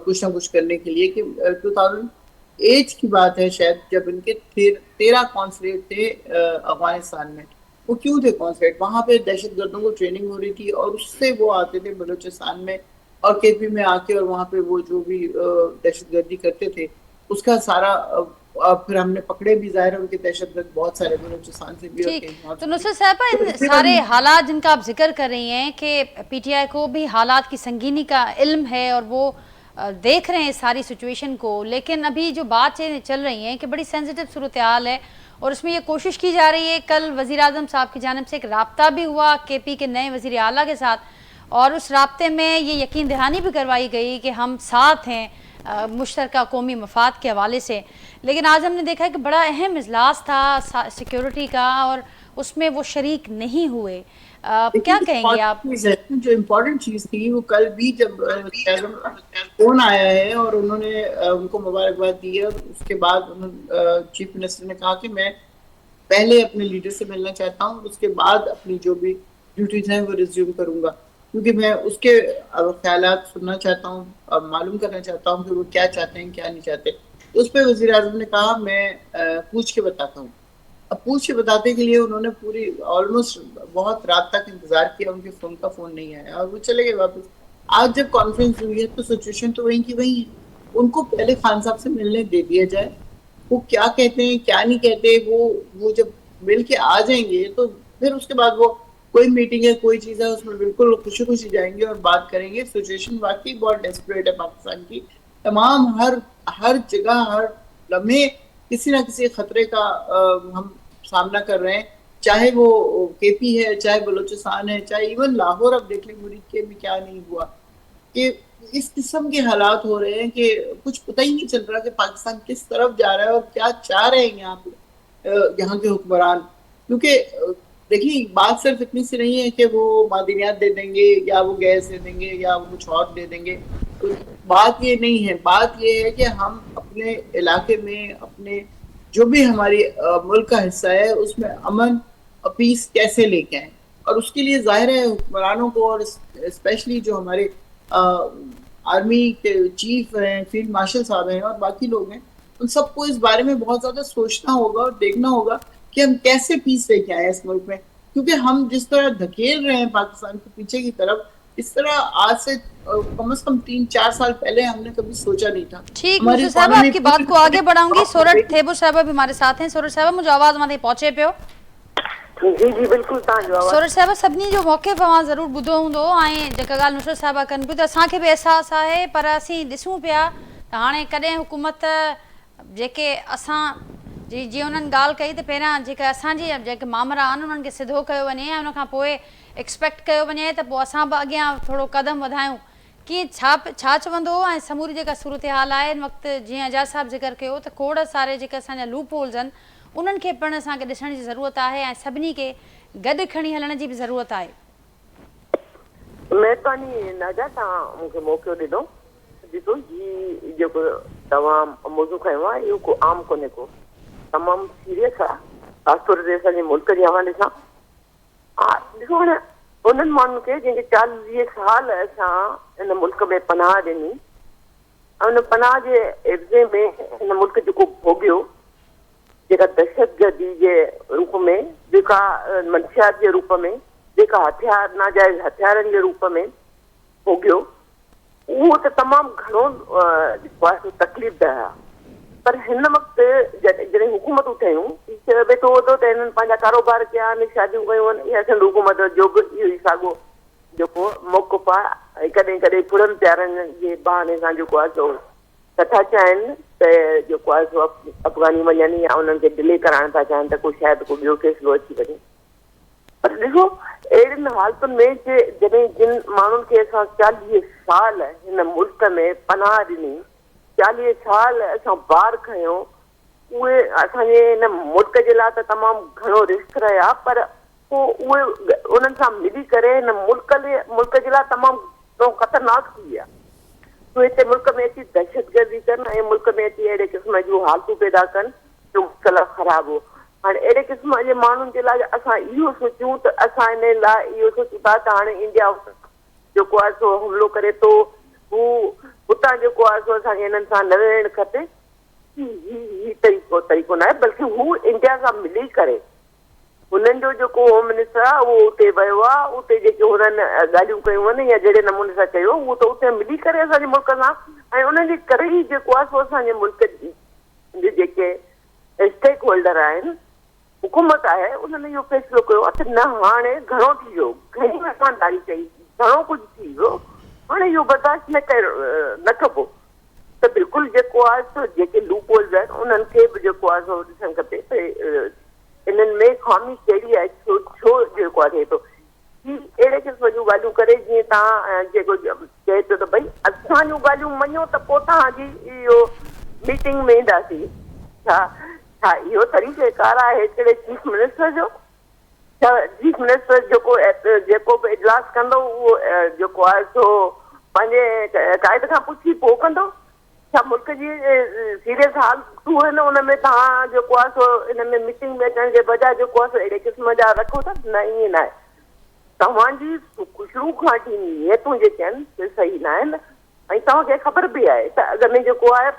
कुछ ना कुछ करने के लिए। कि 2008 की बात है शायद, जब इनके 13 कॉन्सुलेट थे अफगानिस्तान में। वो क्यों थे कॉन्सुलेट? वहां पे दहशत गर्दों को ट्रेनिंग हो रही थी और उससे वो आते थे बलूचिस्तान में और केपी में आके, और वहां पे वो जो भी दहशत गर्दी करते थे उसका सारा फिर हमने पकड़े भी, जाहिर है उनके दहशतगर्द बहुत सारे बलूचिस्तान से भी। ठीक, तो नुसरत साहबा, इन सारे हालात जिनका आप जिक्र कर रही हैं कि पीटीआई को भी हालात की संगीनी का इल्म है और वो देख रहे हैं इस सारी सिचुएशन को, लेकिन अभी जो बातें चल रही हैं कि बड़ी सेंसिटिव सूरत हाल है और उसमें ये कोशिश की जा रही है। कल वज़ीर आज़म साहब की जानिब से एक राब्ता भी हुआ केपी के नए वज़ीर आला के साथ, और उस राब्ते में ये यकीन दहानी भी करवाई गई कि हम साथ हैं मुश्तरका कौमी मफाद के हवाले से। लेकिन आज हमने देखा है कि बड़ा अहम इजलास था सिक्योरिटी का और उसमें वो शरीक नहीं हुए। क्या कहेंगे आप? जो इम्पोर्टेंट चीज थी वो कल भी जब फोन आया है और उन्होंने उनको मुबारकबाद दी है, उसके बाद चीफ मिनिस्टर ने कहा कि मैं पहले अपने लीडर से मिलना चाहता हूँ, उसके बाद अपनी जो भी ड्यूटीज हैं वो रिज्यूम करूंगा, क्योंकि मैं उसके ख्यालात सुनना चाहता हूँ, मालूम करना चाहता हूँ कि वो क्या चाहते हैं क्या नहीं चाहते। तो उस पर वज़ीर आज़म ने कहा मैं पूछ के बताता हूँ। अब पूछ के बताने के लिए उन्होंने पूरी ऑलमोस्ट बहुत रात तक इंतजार किया, उनके फोन का फोन नहीं आया और वो चले गए वापस। आज जब कॉन्फ्रेंस हुई है तो सिचुएशन तो वहीं की वहीं है। उनको पहले खान साहब से मिलने दे दिया जाए, वो क्या कहते हैं क्या नहीं कहते, वो जब मिल के आ जाएंगे तो फिर उसके बाद वो कोई मीटिंग है कोई चीज है उसमें बिल्कुल खुशी खुशी जाएंगे और बात करेंगे। सिचुएशन वाकई बहुत डेस्परेट है पाकिस्तान की, तमाम हर जगह हर लम्हे किसी ना किसी खतरे का हम सामना कर रहे हैं, चाहे वो केपी है, चाहे बलूचिस्तान है, चाहे इवन लाहौर। अब देख लें मुरीद के भी क्या नहीं हुआ, कि इस किस्म के हालात हो रहे हैं कि कुछ पता ही नहीं चल रहा कि पाकिस्तान किस तरफ जा रहा है और क्या चाह रहे हैं यहाँ के हुक्मरान। क्योंकि देखिए बात सिर्फ इतनी सी नहीं है कि वो मादनियात दे देंगे या वो गैस दे देंगे या वो कुछ और दे देंगे, तो बात ये नहीं है। बात ये है कि हम अपने इलाके में अपने जो भी हमारी मुल्क का हिस्सा है उसमें अमन और पीस कैसे लेके आए, और उसके लिए जाहिर है हुक्मरानों को और स्पेशली जो हमारे आर्मी के चीफ हैं, फील्ड मार्शल साहब हैं और बाकी लोग हैं, उन सबको इस बारे में बहुत ज्यादा सोचना होगा और देखना होगा कि हम कैसे पीस लेके आए इस मुल्क में। क्योंकि हम जिस तरह धकेल रहे हैं पाकिस्तान के पीछे की तरफ, इस तरह आज से कम से कम 3-4 साल पहले हमने कभी सोचा नहीं था। ठीक मुझे साहब, आपकी बात को आगे बढ़ाऊंगी। सोरठ थेबू साहब भी हमारे साथ हैं। सोरठ साहब मुझे आवाज मां पहुंचे पियो? जी जी बिल्कुल। सोरठ साहब सभिनी जो मौके पर ज़रूर ॿुधो हूंदो ऐं जेका ॻाल्हि नुसरत साहिबा कनि पियूं त असांखे बि अहसासु आहे, पर असीं ॾिसूं पिया त हाणे कॾहिं हुकूमत जेके असां जीअं उन्हनि ॻाल्हि कई त पहिरियां जेके असांजी जेके मामरा आहिनि उन्हनि खे सिधो कयो वञे ऐं उनखां पोइ एक्सपेक्ट कयो वञे त पोइ असां बि अॻियां थोरो कदम वधायूं। कीअं छा चवंदो ऐं समूरी जेका सूरत हाल आहे हिन वक़्तु, जीअं एजाज साहिबु ज़िक्र कयो त खोड़ सारे जेके असांजा लूप होल्स आहिनि उन्हनि खे पिणु असांखे ॾिसण जी ज़रूरत आहे ऐं सभिनी खे गॾु खणी हलण जी बि ज़रूरत आहे। महिरबानी नाजा, तव्हां मूंखे मौक़ो ॾिनो। ॾिसो, ही जेको तव्हां मौज़ू खयो आहे इहो को आम कोन्हे को, तमामु सीरियस आहे, ख़ासि तौर ते असांजे मुल्क जे हवाले सां। हा, ॾिसो हाणे उन्हनि माण्हुनि खे जंहिंखे 40 साल असां हिन मुल्क में पनाह ॾिनी, ऐं हुन पनाह जे इब्ज़े में हिन मुल्क जेको भोॻियो, जेका दहशतगर्दी जे रूप में, जेका मंशियात जे रूप में, जेका हथियार नाजाइज़ हथियारनि जे रूप में भोॻियो, उहो त तमामु घणो तकलीफ़ दह आहे। पर हिन वक़्तु जॾहिं हुकूमतूं ठहियूं, वेठो वधो त हिननि पंहिंजा कारोबार कया आहिनि, शादियूं कयूं आहिनि, इहा सिंध हुकूमत जो बि इहो ई साॻियो जेको मौक़ुफ़ आहे। ऐं कॾहिं कॾहिं फुरनि प्यारनि जे बहाने सां जेको आहे सो नथा चाहिनि त जेको आहे सो अफ़गानी वञनि, या उन्हनि खे डिले कराइण था चाहिनि त को शायदि को ॿियो फ़ैसिलो अची वञे। पर ॾिसो, अहिड़ियुनि हालतुनि में जॾहिं जिन माण्हुनि खे असां 40 साल हिन मुल्क में पनाह ॾिनी, 40 साल असां बार खयो, उहे असांजे हिन मुल्क जे लाइ त तमामु घणो रिस्क रहिया, पर पोइ उहे उन्हनि सां मिली करे हिन मुल्क जे लाइ तमामु घणो ख़तरनाक थी विया। उहे हिते मुल्क में अची दहशतगर्दी कनि ऐं मुल्क में अची अहिड़े क़िस्म जूं हालतूं पैदा कनि जो मुल्क ख़राबु हो। हाणे अहिड़े क़िस्म जे माण्हुनि जे लाइ असां इहो सोचूं त असां हिन लाइ इहो सोचूं था त हाणे इंडिया जेको आहे सो हमिलो करे थो, हू हुतां जेको आहे सो असांखे हिननि सां न विहणु खपे। ही तरीक़ो न आहे, बल्कि हू इंडिया सां मिली करे, हुननि जो जेको होम मिनिस्टर आहे उहो उते वियो आहे, उते जेके हुननि ॻाल्हियूं कयूं आहिनि या जहिड़े नमूने सां कयो, उहो त उते मिली करे असांजे मुल्क सां, ऐं उन्हनि जे करे ई जेको आहे सो असांजे मुल्क जे जेके स्टेक होल्डर आहिनि, हुकूमत आहे, उन्हनि इहो फ़ैसिलो कयो आहे त न, हाणे घणो थी वियो, घणी ईमानदारी कई, घणो कुझु थी वियो, हाणे इहो बर्दाश्त न कबो। त बिल्कुलु जेको आहे सो जेके लूप होल्स आहिनि उन्हनि खे बि जेको आहे सो ॾिसणु खपे त इन्हनि में ख़ामी कहिड़ी आहे, छो जेको आहे थिए थो। ही अहिड़े क़िस्म जूं ॻाल्हियूं करे, जीअं तव्हां जेको चए थो त भई असां जूं ॻाल्हियूं मञो त पोइ तव्हांजी इहो मीटिंग में ईंदासीं। छा इहो तरीक़ेकार आहे हिकिड़े चीफ मिनिस्टर जो? छा चीफ मिनिस्टर जेको बि इजलास कंदो उहो जेको आहे सो पंहिंजे क़ाइद खां पुछी पोइ कंदो? छा मुल्क जी सीरियस हालतूं आहिनि उन में तव्हां जेको आहे सो इन में मीटिंग में अचण जे बजाए जेको आहे सो अहिड़े क़िस्म जा रखो था? न, ईअं न आहे। तव्हांजी शुरू खां वठी नियतूं जेके आहिनि से सही न आहिनि, ऐं तव्हांखे ख़बर बि आहे त अॻ में जेको आहे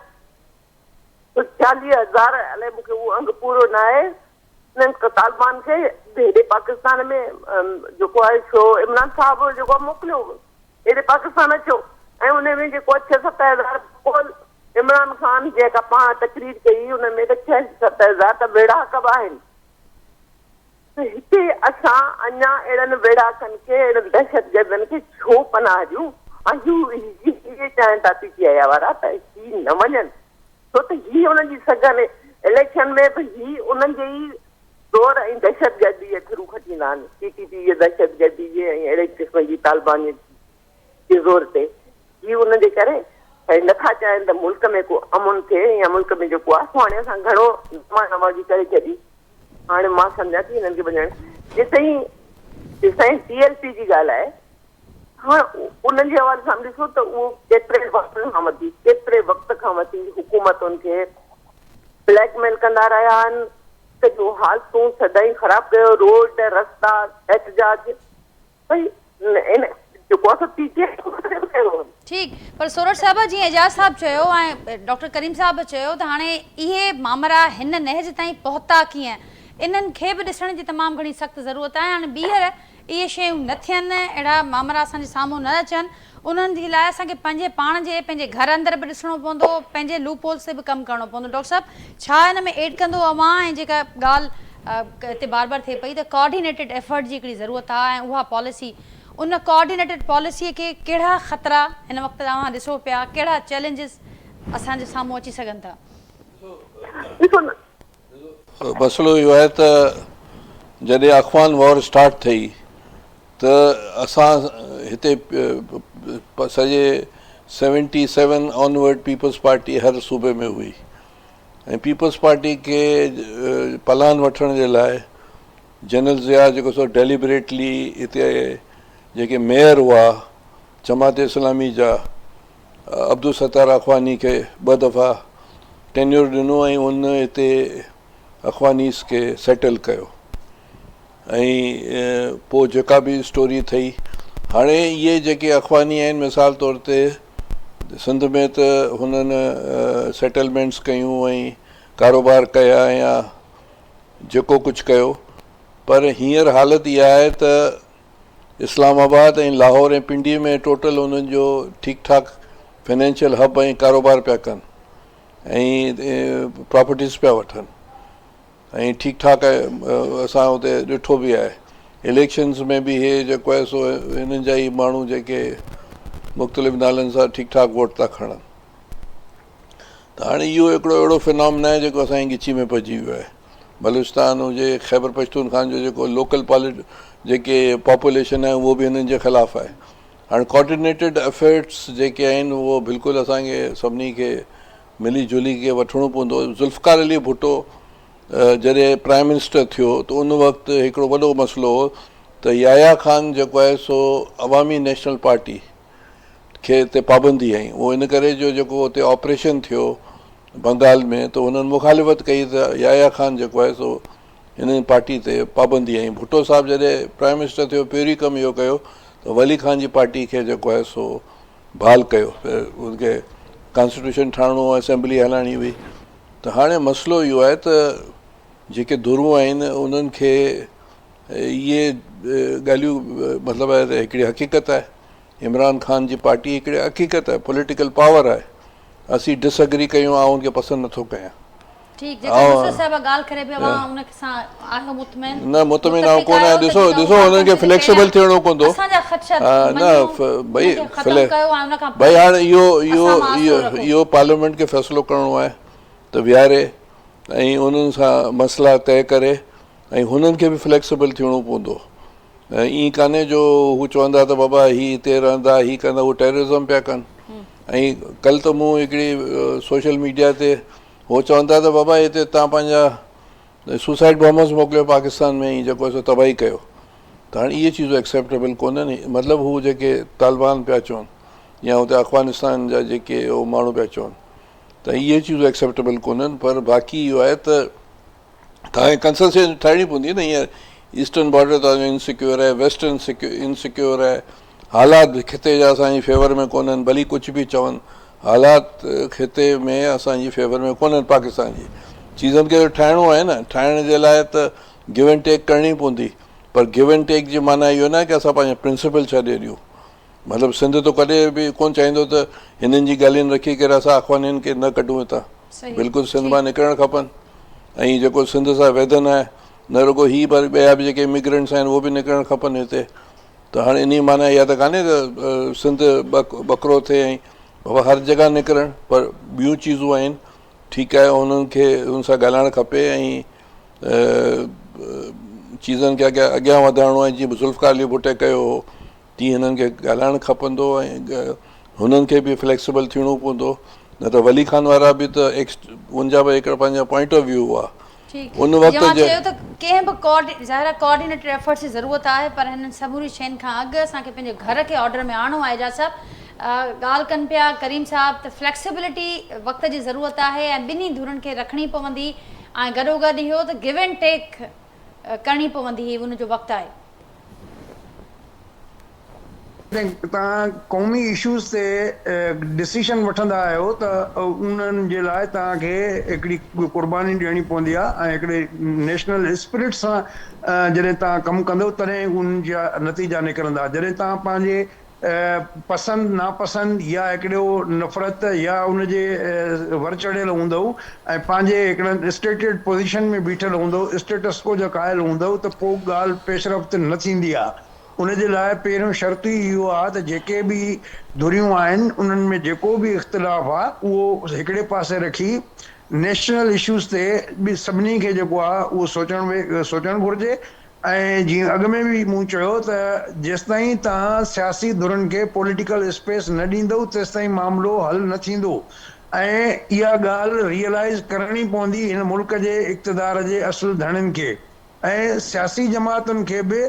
40,000, अलाए मूंखे उहो अंग पूरो न आहे, हिननि तालिबान खे हेॾे पाकिस्तान में जेको आहे सो इमरान साहब जेको आहे मोकिलियो, हेॾे पाकिस्तान अचो, ऐं उन में जेको आहे 6-7 हज़ार इमरान ख़ान जेका पाण तकरीर कई, उन में त 6-7 हज़ार त वेढ़ाकब आहिनि। त हिते असां अञा अहिड़नि वेढ़ाकनि खे, अहिड़नि दहशतगर्दनि खे छो पनाह ॾियूं? इहे चाहिनि था पीटीआई वारा त ही न वञनि, छो त ही उन्हनि जी सघनि इलेक्शन में बि ही उन्हनि जे ई ज़ोर ऐं दहशतगर्दी जे थ्रू खटींदा आहिनि, टीटीपी जे दहशतगर्दी जे ऐं अहिड़े क़िस्म जी तालिबान जे ज़ोर ते। ही उनजे करे ऐं नथा चाहिनि त मुल्क में को अमुन थिए, या मुल्क में जेको आहे सो हाणे असां घणो नवाज़ी करे छॾी। हाणे मां सम्झां थी हिननि खे वञणु जेसिताईं TLP जी ॻाल्हि आहे, हाणे उन्हनि जे हवाले सां ॾिसो त उहो केतिरे वक़्त खां वठी हुकूमतुनि खे ब्लैकमेल कंदा रहिया आहिनि त जो हालतूं सदाईं ख़राबु कयो, रोड रस्ता एहतजाज, भई जेको आहे कयो। ठीकु, पर सोरठ साहिब जीअं एजाज़ साहब चयो ऐं डॉक्टर करीम साहब चयो त हाणे इहे मामला हिन नहज ताईं पहुता कीअं, इन्हनि खे बि ॾिसण जी तमामु घणी सख़्तु ज़रूरत आहे। हाणे ॿीहर इहे शयूं न थियनि, अहिड़ा मामला असांजे साम्हूं न अचनि, उन्हनि जे लाइ असांखे पंहिंजे पाण जे पंहिंजे घर अंदरि बि ॾिसणो पवंदो, पंहिंजे लूप होल्स ते बि कमु करणो पवंदो। डॉक्टर साहब, छा हिन में एड कंदो अवां, ऐं जेका ॻाल्हि हिते बार बार थिए पई त कोऑर्डिनेटेड एफर्ट जी हिकिड़ी ज़रूरत आहे, ऐं उहा पॉलिसी, उन कोऑर्डिनेटेड पॉलिसीअ खे कहिड़ा ख़तरा हिन वक़्तु तव्हां ॾिसो पिया, कहिड़ा चैलेंजिस असांजे साम्हूं अची सघनि था? मसइलो इहो आहे त जॾहिं अफ़गान वॉर स्टार्ट थिए त असां हिते सॼे 77 ऑनवर्ड पीपल्स पार्टी हर सूबे में हुई, ऐं पीपल्स पार्टी खे पलान वठण जे लाइ जनरल ज़िया जेको सो डेलिबरेटली हिते जेके मेयर हुआ जमात इस्लामी जा अब्दुल सत्तार अखवानी खे 2 दफ़ा टेन्योर ॾिनो ऐं उन हिते अखवानीस खे सेटल कयो ऐं पोइ जेका बि स्टोरी थी हाणे इहे जेके अखवानी आहिनि मिसाल तौर ते सिंध में त हुननि सेटलमेंट्स कयूं ऐं कारोबार कया या जेको कुझु कयो पर हींअर हालति इहा आहे त इस्लामाबाद ऐं लाहौर ऐं पिंडी में टोटल उन्हनि जो ठीकु ठाक फाइनेंशियल हब ऐं कारोबार पिया कनि ऐं प्रॉपर्टीज़ पिया वठनि ऐं ठीकु ठाक असां हुते ॾिठो बि आहे इलेक्शन्स में बि इहे जेको आहे सो हिननि जा ई माण्हू जेके मुख़्तलिफ़ नालनि सां ठीकु ठाक वोट था खणनि त हाणे इहो हिकिड़ो अहिड़ो फिनॉमिना आहे जेको असांजी ॻिची में पइजी वियो आहे बलूचिस्तान हुजे ख़ैबर पख्तूनख्वा जो जेको लोकल जेके पॉपुलेशन आहे उहो बि हिननि जे ख़िलाफ़ु आहे हाणे कोऑर्डिनेटेड एफर्ट्स जेके आहिनि उहो बिल्कुलु असांखे सभिनी खे मिली जुली के वठिणो पवंदो ज़ुल्फ़िकार अली भुट्टो जॾहिं प्राइम मिनिस्टर थियो त उन वक़्तु हिकिड़ो वॾो मसइलो हो त याया ख़ान जेको आहे सो अवामी नेशनल पार्टी खे हिते पाबंदी आई उहो इन करे जो जेको हुते ऑपरेशन थियो बंगाल में त हुननि मुखालिफ़त कई त याया ख़ान जेको आहे सो हिन पार्टी ते पाबंदी आई भुट्टो साहिबु जॾहिं प्राइम मिनिस्टर थियो पहिरीं कमु इहो कयो त वली ख़ान जी पार्टी खे जेको आहे सो बहाल कयो उनखे कॉन्स्टिट्यूशन ठाहिणो असेंबली हलाइणी हुई त हाणे मसइलो इहो आहे त जेके धुरूं आहिनि उन्हनि खे इहे ॻाल्हियूं मतिलबु आहे त हिकिड़ी हक़ीक़त आहे इमरान ख़ान जी पार्टी हिकिड़ी हक़ीक़त आहे पॉलिटिकल पावर आहे असीं डिसएग्री कयूं ऐं उनखे पसंदि नथो कयां न मुतमिन आऊं कोन आहे ॾिसो हुननि खे फ्लेक्सिबल थियणो पवंदो न भई हाणे इहो पार्लियामेंट खे फ़ैसिलो करिणो आहे त विहारे ऐं उन्हनि सां मसइला तइ करे ऐं हुननि खे बि फ्लेक्सिबल थियणो पवंदो ऐं ईअं कान्हे जो हू चवंदा त बाबा हीअ हिते रहंदा हीअ कंदा उहो टेररिज़म पिया कनि ऐं कल्ह त मूं हिकिड़ी सोशल मीडिया ते उहो चवंदा त बाबा हिते तव्हां पंहिंजा सुसाइड बॉम्बर्स मोकिलियो पाकिस्तान में ई जेको आहे सो तबाही कयो त हाणे इहे चीज़ूं एक्सेप्टेबल कोन्हनि मतिलबु हू जेके तालिबान पिया चवनि या हुते अफ़गानिस्तान जा जेके उहो माण्हू पिया चवनि त इहे चीज़ूं एक्सेप्टेबल कोन्हनि पर बाक़ी इहो आहे त तव्हांखे कंसेशन ठाहिणी पवंदी न हींअर ईस्टर्न बॉर्डर तव्हांजो इनसिक्योर आहे वेस्टर्न इनसिक्योर आहे हालात खिते जा असांजी फेवर में कोन्हनि भली कुझु बि चवनि हालात खिते में असांजी फेवर में कोन्हनि पाकिस्तान जी चीज़नि खे ठाहिणो आहे न ठाहिण जे लाइ त गिव एंड टेक करणी पवंदी पर गिव एंड टेक जी माना इहो न की असां पंहिंजा प्रिंसिपल छॾे ॾियूं मतिलबु सिंध त कॾहिं बि कोन चाहींदो त हिननि जी ॻाल्हियुनि रखी करे असां अख़वानीनि खे न कढूं हितां बिल्कुलु सिंध मां निकिरणु खपनि ऐं जेको सिंध सां वेदन आहे न रुगो ही पर ॿिया बि जेके इमिग्रेंट्स आहिनि उहे बि निकिरणु खपनि हिते त हाणे इन माना इहा त कान्हे त सिंध ॿकरो थिए ऐं बाबा हर जॻह निकिरणु पर ॿियूं चीज़ूं आहिनि ठीकु आहे उन्हनि खे उन सां ॻाल्हाइणु खपे ऐं चीज़नि खे अॻियां वधाइणो आहे जीअं ज़ुल्फ़िकार अली भुट्टे कयो हो तीअं हिननि खे ॻाल्हाइणु खपंदो ऐं हुननि खे बि फ्लैक्सिबल थियणो पवंदो न त वली ख़ान वारा बि त उनजा बि हिकिड़ा पंहिंजा पॉइंट ऑफ व्यू हुआ उन वक़्तु कंहिं बि ज़ाहिर कोऑर्डिनेटेड एफर्ट्स जी ज़रूरत आहे पर हिननि सभुनी शयुनि खां अॻु असांखे पंहिंजे घर खे ऑर्डर में आणणो आहे एजाज़ साहब ॻाल्हि कनि पिया करीम साहब त फ्लैक्सिबिलिटी वक़्त जी ज़रूरत आहे ऐं ॿिन्ही धुरनि खे रखणी पवंदी ऐं गॾोगॾु इहो त गिव एंड टेक करणी पवंदी उनजो वक़्तु आहे तव्हां क़ौमी इशूज़ ते डिसीशन वठंदा आहियो त उन्हनि जे लाइ तव्हांखे हिकिड़ी क़ुर्बानी ॾियणी पवंदी आहे ऐं हिकिड़े नेशनल स्पिरिट सां जॾहिं तव्हां कमु कंदो तॾहिं उन जा नतीजा निकिरंदा जॾहिं तव्हां पंहिंजे पसंदि नापसंदि या हिकिड़ो नफ़रत या उनजे वर चढ़ियल हूंदव ऐं पंहिंजे हिकिड़े स्टेटेड पोज़ीशन में बीठल हूंदव स्टेटस को जो क़ाइल हूंदव त पोइ ॻाल्हि पेशरफ़्त न थींदी आहे उनजे लाइ पहिरियों शर्त ई इहो आहे त जेके बि धुरियूं आहिनि उन्हनि में जेको बि इख़्तिलाफ़ु आहे उहो हिकिड़े पासे रखी नेशनल इशूज़ ते बि सभिनी खे जेको आहे उहो सोचणु घुरिजे ऐं जीअं अॻु में बि मूं चयो त जेसिताईं तव्हां सियासी धुरनि खे पॉलिटिकल स्पेस न ॾींदव तेसिताईं मामिलो हल न थींदो ऐं इहा ॻाल्हि रियलाइज़ करणी पवंदी हिन मुल्क जे इक़्तिदार जे असुल धणनि खे ऐं सियासी जमातुनि खे बि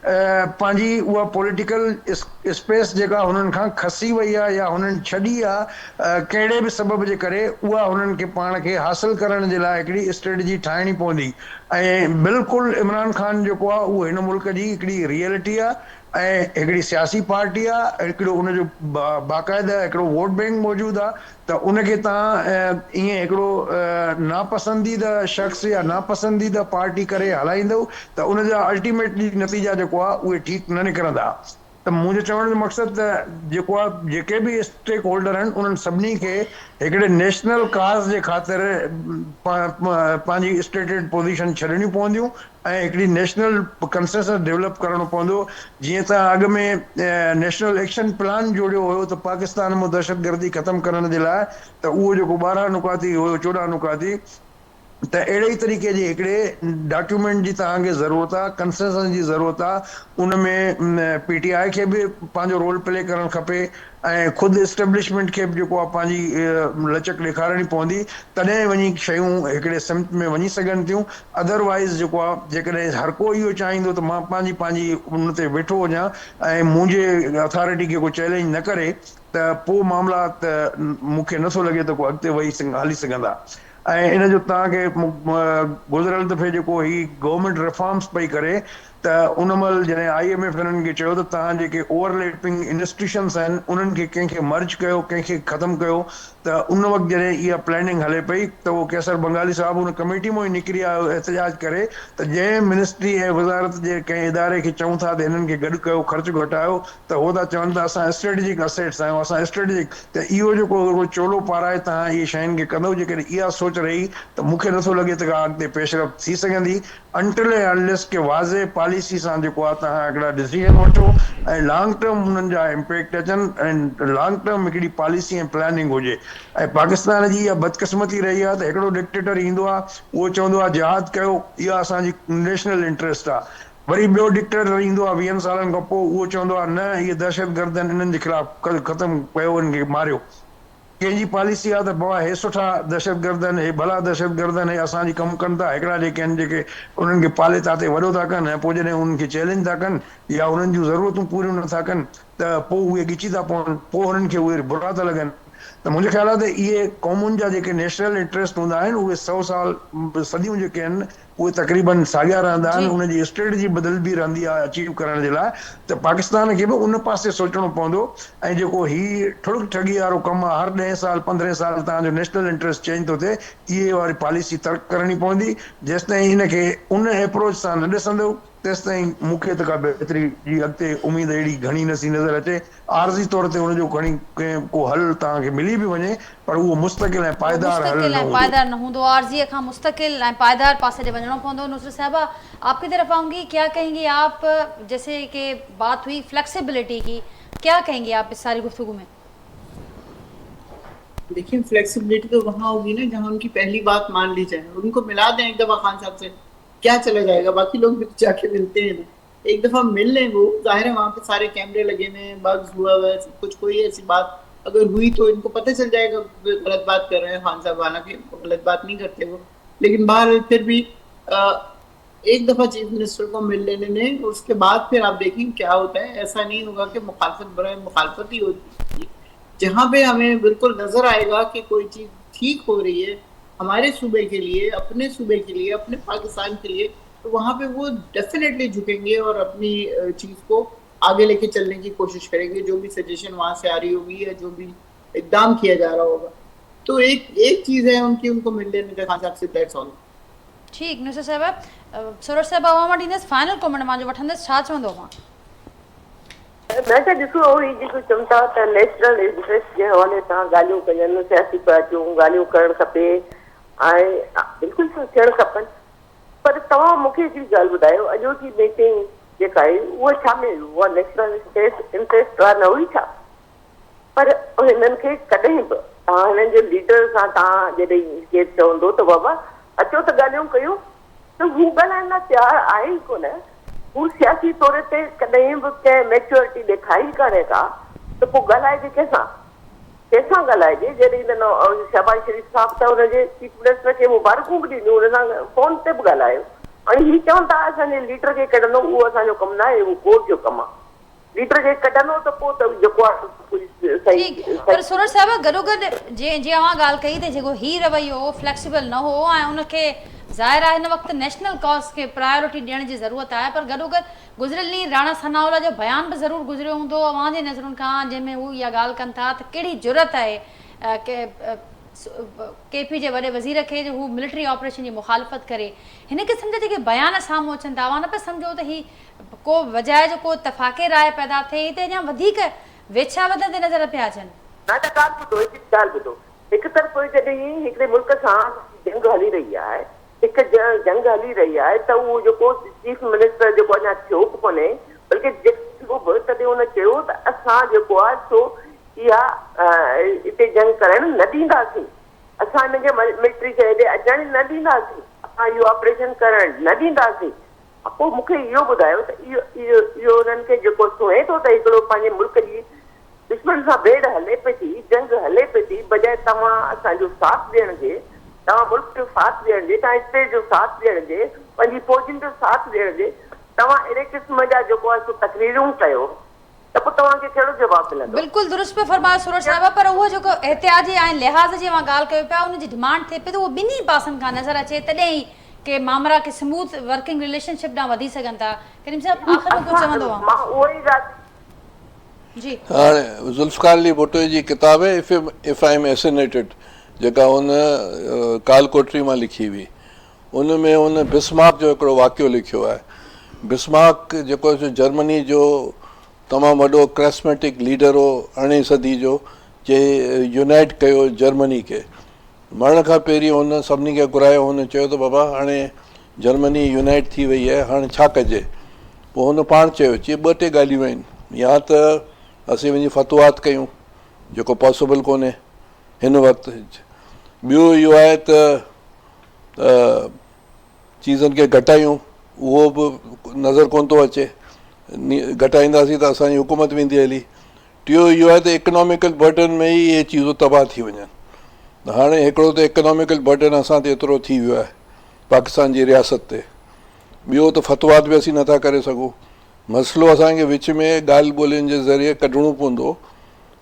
पंहिंजी उहा पॉलिटिकल स्पेस जेका हुननि खां खसी वई आहे या हुननि छॾी आहे कहिड़े बि सबब जे करे, उहा हुननि खे पाण खे हासिल करण जे लाइ हिकिड़ी स्ट्रेटजी ठाहिणी पवंदी। ऐं बिल्कुलु इमरान ख़ान जेको आहे उहो हिन मुल्क जी हिकिड़ी रियलिटी आहे ऐं हिकिड़ी सियासी पार्टी आहे, हिकिड़ो उनजो बाक़ाइदा हिकिड़ो वोट बैंक मौजूदु आहे। त उनखे तव्हां ईअं हिकिड़ो नापसंदीदा शख़्स या नापसंदीदा पार्टी करे हलाईंदव त उनजा अल्टीमेटली नतीजा जेको आहे उहे ठीकु न निकिरंदा। त मुंहिंजो चवण जो मक़सदु त जेको आहे जेके बि स्टेक होल्डर आहिनि उन्हनि सभिनी खे हिकिड़े नेशनल काज़ जे ख़ातिर पंहिंजी स्टेटेड पोज़ीशन छॾणियूं पवंदियूं ऐं हिकिड़ी नेशनल कंसेंसस डेवलप करणो पवंदो। जीअं त अॻ में नेशनल एक्शन प्लान जोड़ियो हुयो त पाकिस्तान में दहशतगर्दी ख़तमु करण जे लाइ, त उहो जेको 12 नुकाती हुयो 14 नुकाती, त अहिड़े ई तरीक़े जे हिकिड़े डॉक्यूमेंट जी तव्हांखे ज़रूरत आहे, कंसेंसस जी ज़रूरत आहे। उन में PTI खे बि पंहिंजो रोल प्ले करणु खपे ऐं ख़ुदि एस्टेब्लिशमेंट खे बि जेको आहे पंहिंजी लचक ॾेखारणी पवंदी, तॾहिं वञी शयूं हिकिड़े समिट में वञी सघनि थियूं। अदरवाइज़ जेको आहे जेकॾहिं हर को इहो चाहींदो त मां पंहिंजी उन ते वेठो वञा ऐं मुंहिंजे अथॉरिटी खे को चैलेंज न करे, त पोइ मामला त मूंखे नथो लॻे त को अॻिते हली सघंदा। ऐं इन जो तव्हांखे गुज़िरियल दफ़े जेको ही गवर्नमेंट रिफॉर्म्स पई करे, त उन महिल जॾहिं IMF हिननि खे चयो त तव्हां जेके ओवरलैपिंग इंस्टीट्यूशन्स आहिनि उन्हनि खे कंहिंखे मर्ज कयो, कंहिंखे ख़तमु कयो, त उन वक़्तु जॾहिं इहा प्लैनिंग हले पई त उहो कैसर बंगाली साहिबु उन कमेटी मां ई निकिरी आयो एहतजाज करे त जंहिं मिनिस्ट्री ऐं वज़ारत जे कंहिं इदारे खे चऊं था त हिननि खे गॾु कयो, ख़र्चु घटायो, त उहो था चवनि था असां स्ट्रेटेजिक असेट्स आहियूं, असां स्ट्रेटेजिक। त इहो जेको चोलो पाराए तव्हां इहे शयुनि खे कंदव, जेकॾहिं इहा सोच रही त मूंखे नथो लॻे त का अॻिते पेशरफ़्त थी सघंदी अनटिल एंड अनलेस के वाज़े पॉलिसी सां जेको आहे तव्हां हिकिड़ा डिसीजन वठो ऐं लॉन्ग टर्म हुननि जा इम्पैक्ट अचनि ऐं लॉन्ग टर्म हिकिड़ी पॉलिसी ऐं प्लानिंग हुजे। ऐं पाकिस्तान जी इहा बदकिस्मती रही आहे त हिकिड़ो डिक्टेटर ईंदो आहे, उहो चवंदो आहे जिहाद कयो, इहा असांजी नेशनल इंट्रस्ट आहे। वरी ॿियो डिक्टेटर ईंदो आहे 20 सालनि खां पोइ, उहो चवंदो आहे न इहे दहशतगर्द आहिनि, इन्हनि जे ख़िलाफ़ ख़तमु कयो, इन्हनि खे मारियो। कंहिंजी पॉलिसी आहे त बाबा हे सुठा दहशतगर्द आहिनि, हे भला दहशतगर्द आहिनि, हे असांजी कमु कनि था। हिकिड़ा जेके आहिनि जेके उन्हनि खे पाले था ते वॾो था कनि ऐं पोइ जॾहिं उन्हनि खे चैलेंज था कनि या उन्हनि जूं ज़रूरतूं पूरियूं नथा कनि त पोइ उहे ॻिची था पवनि, पोइ उन्हनि खे उहे बुरा था लॻनि। त मुंहिंजे ख़्याल आहे त इहे क़ौमुनि जा जेके नेशनल इंट्रस्ट हूंदा आहिनि उहे 100 साल सदियूं जेके आहिनि उहे तक़रीबन साॻिया रहंदा आहिनि, उनजी स्ट्रेटजी बदिलबी रहंदी आहे अचीव करण जे लाइ। त पाकिस्तान खे बि उन पासे सोचणो पवंदो ऐं जेको ही ठुड़क ठगी वारो कमु आहे, हर 10 साल 15 साल तव्हांजो नेशनल इंट्रस्ट चेंज थो थिए, इहे वारी पॉलिसी तर्क करणी पवंदी। जेसिताईं हिनखे उन अप्रोच सां न ॾिसंदो तेसिताईं मूंखे त का बहितरी जी अॻिते उमेद अहिड़ी घणी नथी नज़र अचे। आर्ज़ी तौर ते हुनजो खणी को हल तव्हांखे मिली बि वञे पर उहो मुस्तक़िल ऐं पायदार हल मुस्तकिल न ऐं हूंदो। पायदार न हूंदो। आर्ज़ीअ खां मुस्तकिल ऐं पायदार पासे ॾे वञणो पवंदो। नुसरत साहिबा, आपकी तरफ आऊँगी, क्या कहेंगी आप? जैसे कि बात हुई फ्लेक्सिबिलिटी की, क्या कहेंगी आप इस सारी गुफ्तगू में? देखिए, फ्लेक्सिबिलिटी तो वहाँ होगी ना जहाँ उनकी पहली बात मान ली जाए। उनको मिला दें एक दफा खान साहब से, क्या चला जाएगा? बाकी लोग भी जाके मिलते हैं ना, एक दफा मिल लें। वो जाहिर है वहाँ पे सारे कैमरे लगे हुए हैं, बग्स हुआ हुआ है, कुछ कोई ऐसी बात अगर हुई तो इनको पता चल जाएगा गलत बात कर रहे हैं खान साहब। हालांकि गलत बात नहीं करते वो, लेकिन बहरहाल फिर भी एक दफा चीफ मिनिस्टर को मिल लेने में, उसके बाद फिर आप देखें क्या होता है। ऐसा नहीं होगा कि मुखालफत बराए मुखालफत ही होती है। जहाँ पे हमें बिल्कुल नजर आएगा कि कोई चीज ठीक हो रही है हमारे सूबे के लिए, अपने सूबे के लिए, अपने पाकिस्तान के लिए, तो वहाँ पे वो डेफिनेटली झुकेंगे और अपनी चीज को आगे लेके चलने की कोशिश करेंगे। जो भी सजेशन वहां से आ रही होगी या जो भी इकदाम किया जा रहा होगा, तो एक चीज है उनकी, उनको मिल लेने का खान साहब से, दैट्स ऑल। ठीक, नुसरत साहिबा, सरोज साहिबा अवां वटि ईंदसि, फाइनल कमेंट मां जो वठंदसि, छा चवंदो अवां? मैं तो ॾिसो ही जेको चवनि था त नेशनल इंट्रस्ट जे हवाले सां ॻाल्हियूं कनि, सियासी पार्टियूं ॻाल्हियूं करणु खपे ऐं बिल्कुलु थियणु खपनि। पर तव्हां मूंखे हिकिड़ी ॻाल्हि ॿुधायो, अॼोकी मीटिंग जेका आहे उहा छा में उहा नेशनल इंट्रस्ट न हुई छा? पर हिननि खे कॾहिं बि तव्हां हिननि जे लीडर सां तव्हां जॾहिं केरु चवंदो त बाबा अचो त ॻाल्हियूं कयूं, त हू ॻाल्हाइण लाइ तयारु आहे ई कोन। हू सियासी तौर ते कॾहिं बि कंहिं मैच्योरिटी ॾेखारी कान्हे का, त पोइ ॻाल्हाइजे कंहिंसां ॻाल्हाइजे? जॾहिं शहबाज शरीफ़ साहब त हुनजे चीफ मिनिस्टर खे मुबारकूं बि ॾिनियूं, हुन सां फोन ते बि ॻाल्हायो हाणे ही चवनि था असांजे लीडर खे कढंदो, उहो असांजो कमु न आहे, उहो कोर्ट जो कमु आहे। लीडर खे कढंदो त पोइ त जेको आहे सही ठीक पर सूरज साहब गॾोगॾु जीअं अवां ॻाल्हि कई त जेको ही रवैयो फ्लेक्सिबल न हो ऐं उनखे ज़ाहिर आहे हिन वक़्तु नेशनल कॉज़ खे प्रायोरिटी ॾियण जी ज़रूरत आहे, पर गॾोगॾु गुज़िरियल ॾींहुं राणा सनाउल्ला जो बयान बि ज़रूरु गुज़रियो हूंदो अवां जे नज़रुनि खां, जंहिंमें हू इहा ॻाल्हि कनि था त कहिड़ी ज़रूरत आहे KP जे वॾे वज़ीर खे जो हू मिलिट्री ऑपरेशन जी मुखालफ़त करे। हिन क़िस्म जा जेके बयान साम्हूं अचनि था अवां न पिया सम्झो त ही को वजह जो को इतफ़ाक़े राय पैदा थिए हिते अञा वधीक वेछा वधंदे नज़र पिया अचनि। न त ॻाल्हि ॿुधो, हिकु ॻाल्हि ॿुधो, हिकु तरफ़ जॾहिं हिकिड़े मुल्क सां जंग हली रही आहे, हिकु जंग हली रही आहे त उहो जेको चीफ मिनिस्टर जेको अञा थियो बि कोन्हे, बल्कि जेको बि तॾहिं हुन चयो त असां जेको आहे सो इहा हिते जंग करणु न ॾींदासीं, असां हिनखे मिलिट्री खे हेॾे अचणु न ॾींदासीं, असां इहो ऑपरेशन करणु न ॾींदासीं। पोइ मूंखे इहो ॿुधायो त इहो हुननि खे जेको सुहे थो त हिकिड़ो पंहिंजे मुल्क जी दुश्मन सां भेड़ हले पई थी, जंग हले पई थी, बजाए तव्हां असांजो साथ ॾियण जे, तव्हां मुल्क जो साथ ॾियण जे, तव्हां स्टेट जो साथ ॾियण जे, पंहिंजी फौजियुनि जो साथ ॾियण जे, तव्हां अहिड़े क़िस्म जा जेको आहे सो तकरीरूं कयो त पोइ तव्हांखे कहिड़ो जवाबु मिलंदो? बिल्कुलु दुरुस्त पे फरमायो सूरज साहिब, पर उहो जेको एहतियाजी ऐं लिहाज़ जी मां ॻाल्हि कयो पिया उनजी डिमांड थिए पई त उहो ॿिन्ही पासनि खां नज़र अचे तॾहिं ई के मामला के स्मूथ वर्किंग रिलेशनशिप ॾांहुं वधी सघनि था। करीम साहब आख़िर में कुझु चवंदो आहे? मां उहो ई ॻाल्हि जी हाणे ज़ुल्फ़िकार अली भुट्टो जी किताब है इफ आई एम एसिनेटेड, जेका हुन काल कोठरी मां लिखी हुई, उन में हुन बिस्मार्क जो हिकिड़ो वाक़ियो लिखियो आहे। बिस्मार्क जेको जर्मनी जो तमामु वॾो क्रेस्मेटिक लीडर हो 18वीं सदी जो, जे यूनाइट कयो जर्मनी खे। मरण खां पहिरीं हुन सभिनी खे घुरायो, हुन चयो त बाबा हाणे जर्मनी यूनाइट थी वई आहे, हाणे छा कजे? पोइ हुन पाण चयो, ॿ टे ॻाल्हियूं आहिनि, या त असीं वञी फतवात कयूं जेको पॉसिबल कोन्हे हिन वक़्तु, ॿियो इहो आहे त चीज़नि खे घटायूं, उहो बि नज़र कोन थो अचे, घटाईंदासीं त असांजी हुकूमत वेंदी हली, टियों इहो आहे त इकनॉमिकल बर्डन में ई इहे चीज़ूं तबाह थी वञनि। हाणे हिकिड़ो त इकनॉमिकल बर्डन असां ते एतिरो थी वियो आहे पाकिस्तान जी रियासत ते, ॿियो त फतवात बि असीं नथा करे सघूं, मसइलो असांखे विच में ॻाल्हि ॿोलियुनि जे ज़रिए कढणो पवंदो,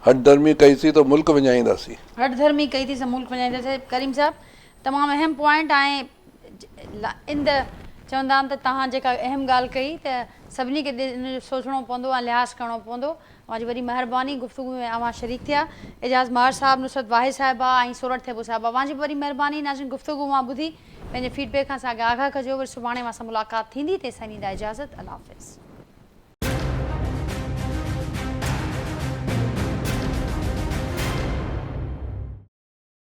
हठधर्मी कईसीं त मुल्क विञाईंदासीं। हठधर्मी कई थी त मुल्क वञाईंदासीं। करीम साहब तमामु अहम पॉइंट ऐं चवंदा आहिनि त तव्हां जेका अहम ॻाल्हि कई त सभिनी खे सोचणो पवंदो ऐं लिहाज़ करिणो पवंदो। तव्हांजी वॾी महिरबानी, गुफ़्तगू में अवां शरीक थिया। एजाज़ महार साहब, नुसरत वाहिद साहिबा ऐं सूरत थेबू साहिब, अवांजी वॾी महिरबानी। नाज़रीन गुफ़्तगू मां ॿुधी पंहिंजे फीडबैक खां असांखे आगाह कजो। वरी सुभाणे मां सां मुलाक़ात थींदी, तेसिताईं ॾींदा इजाज़त। अल्लाह हाफ़िज़।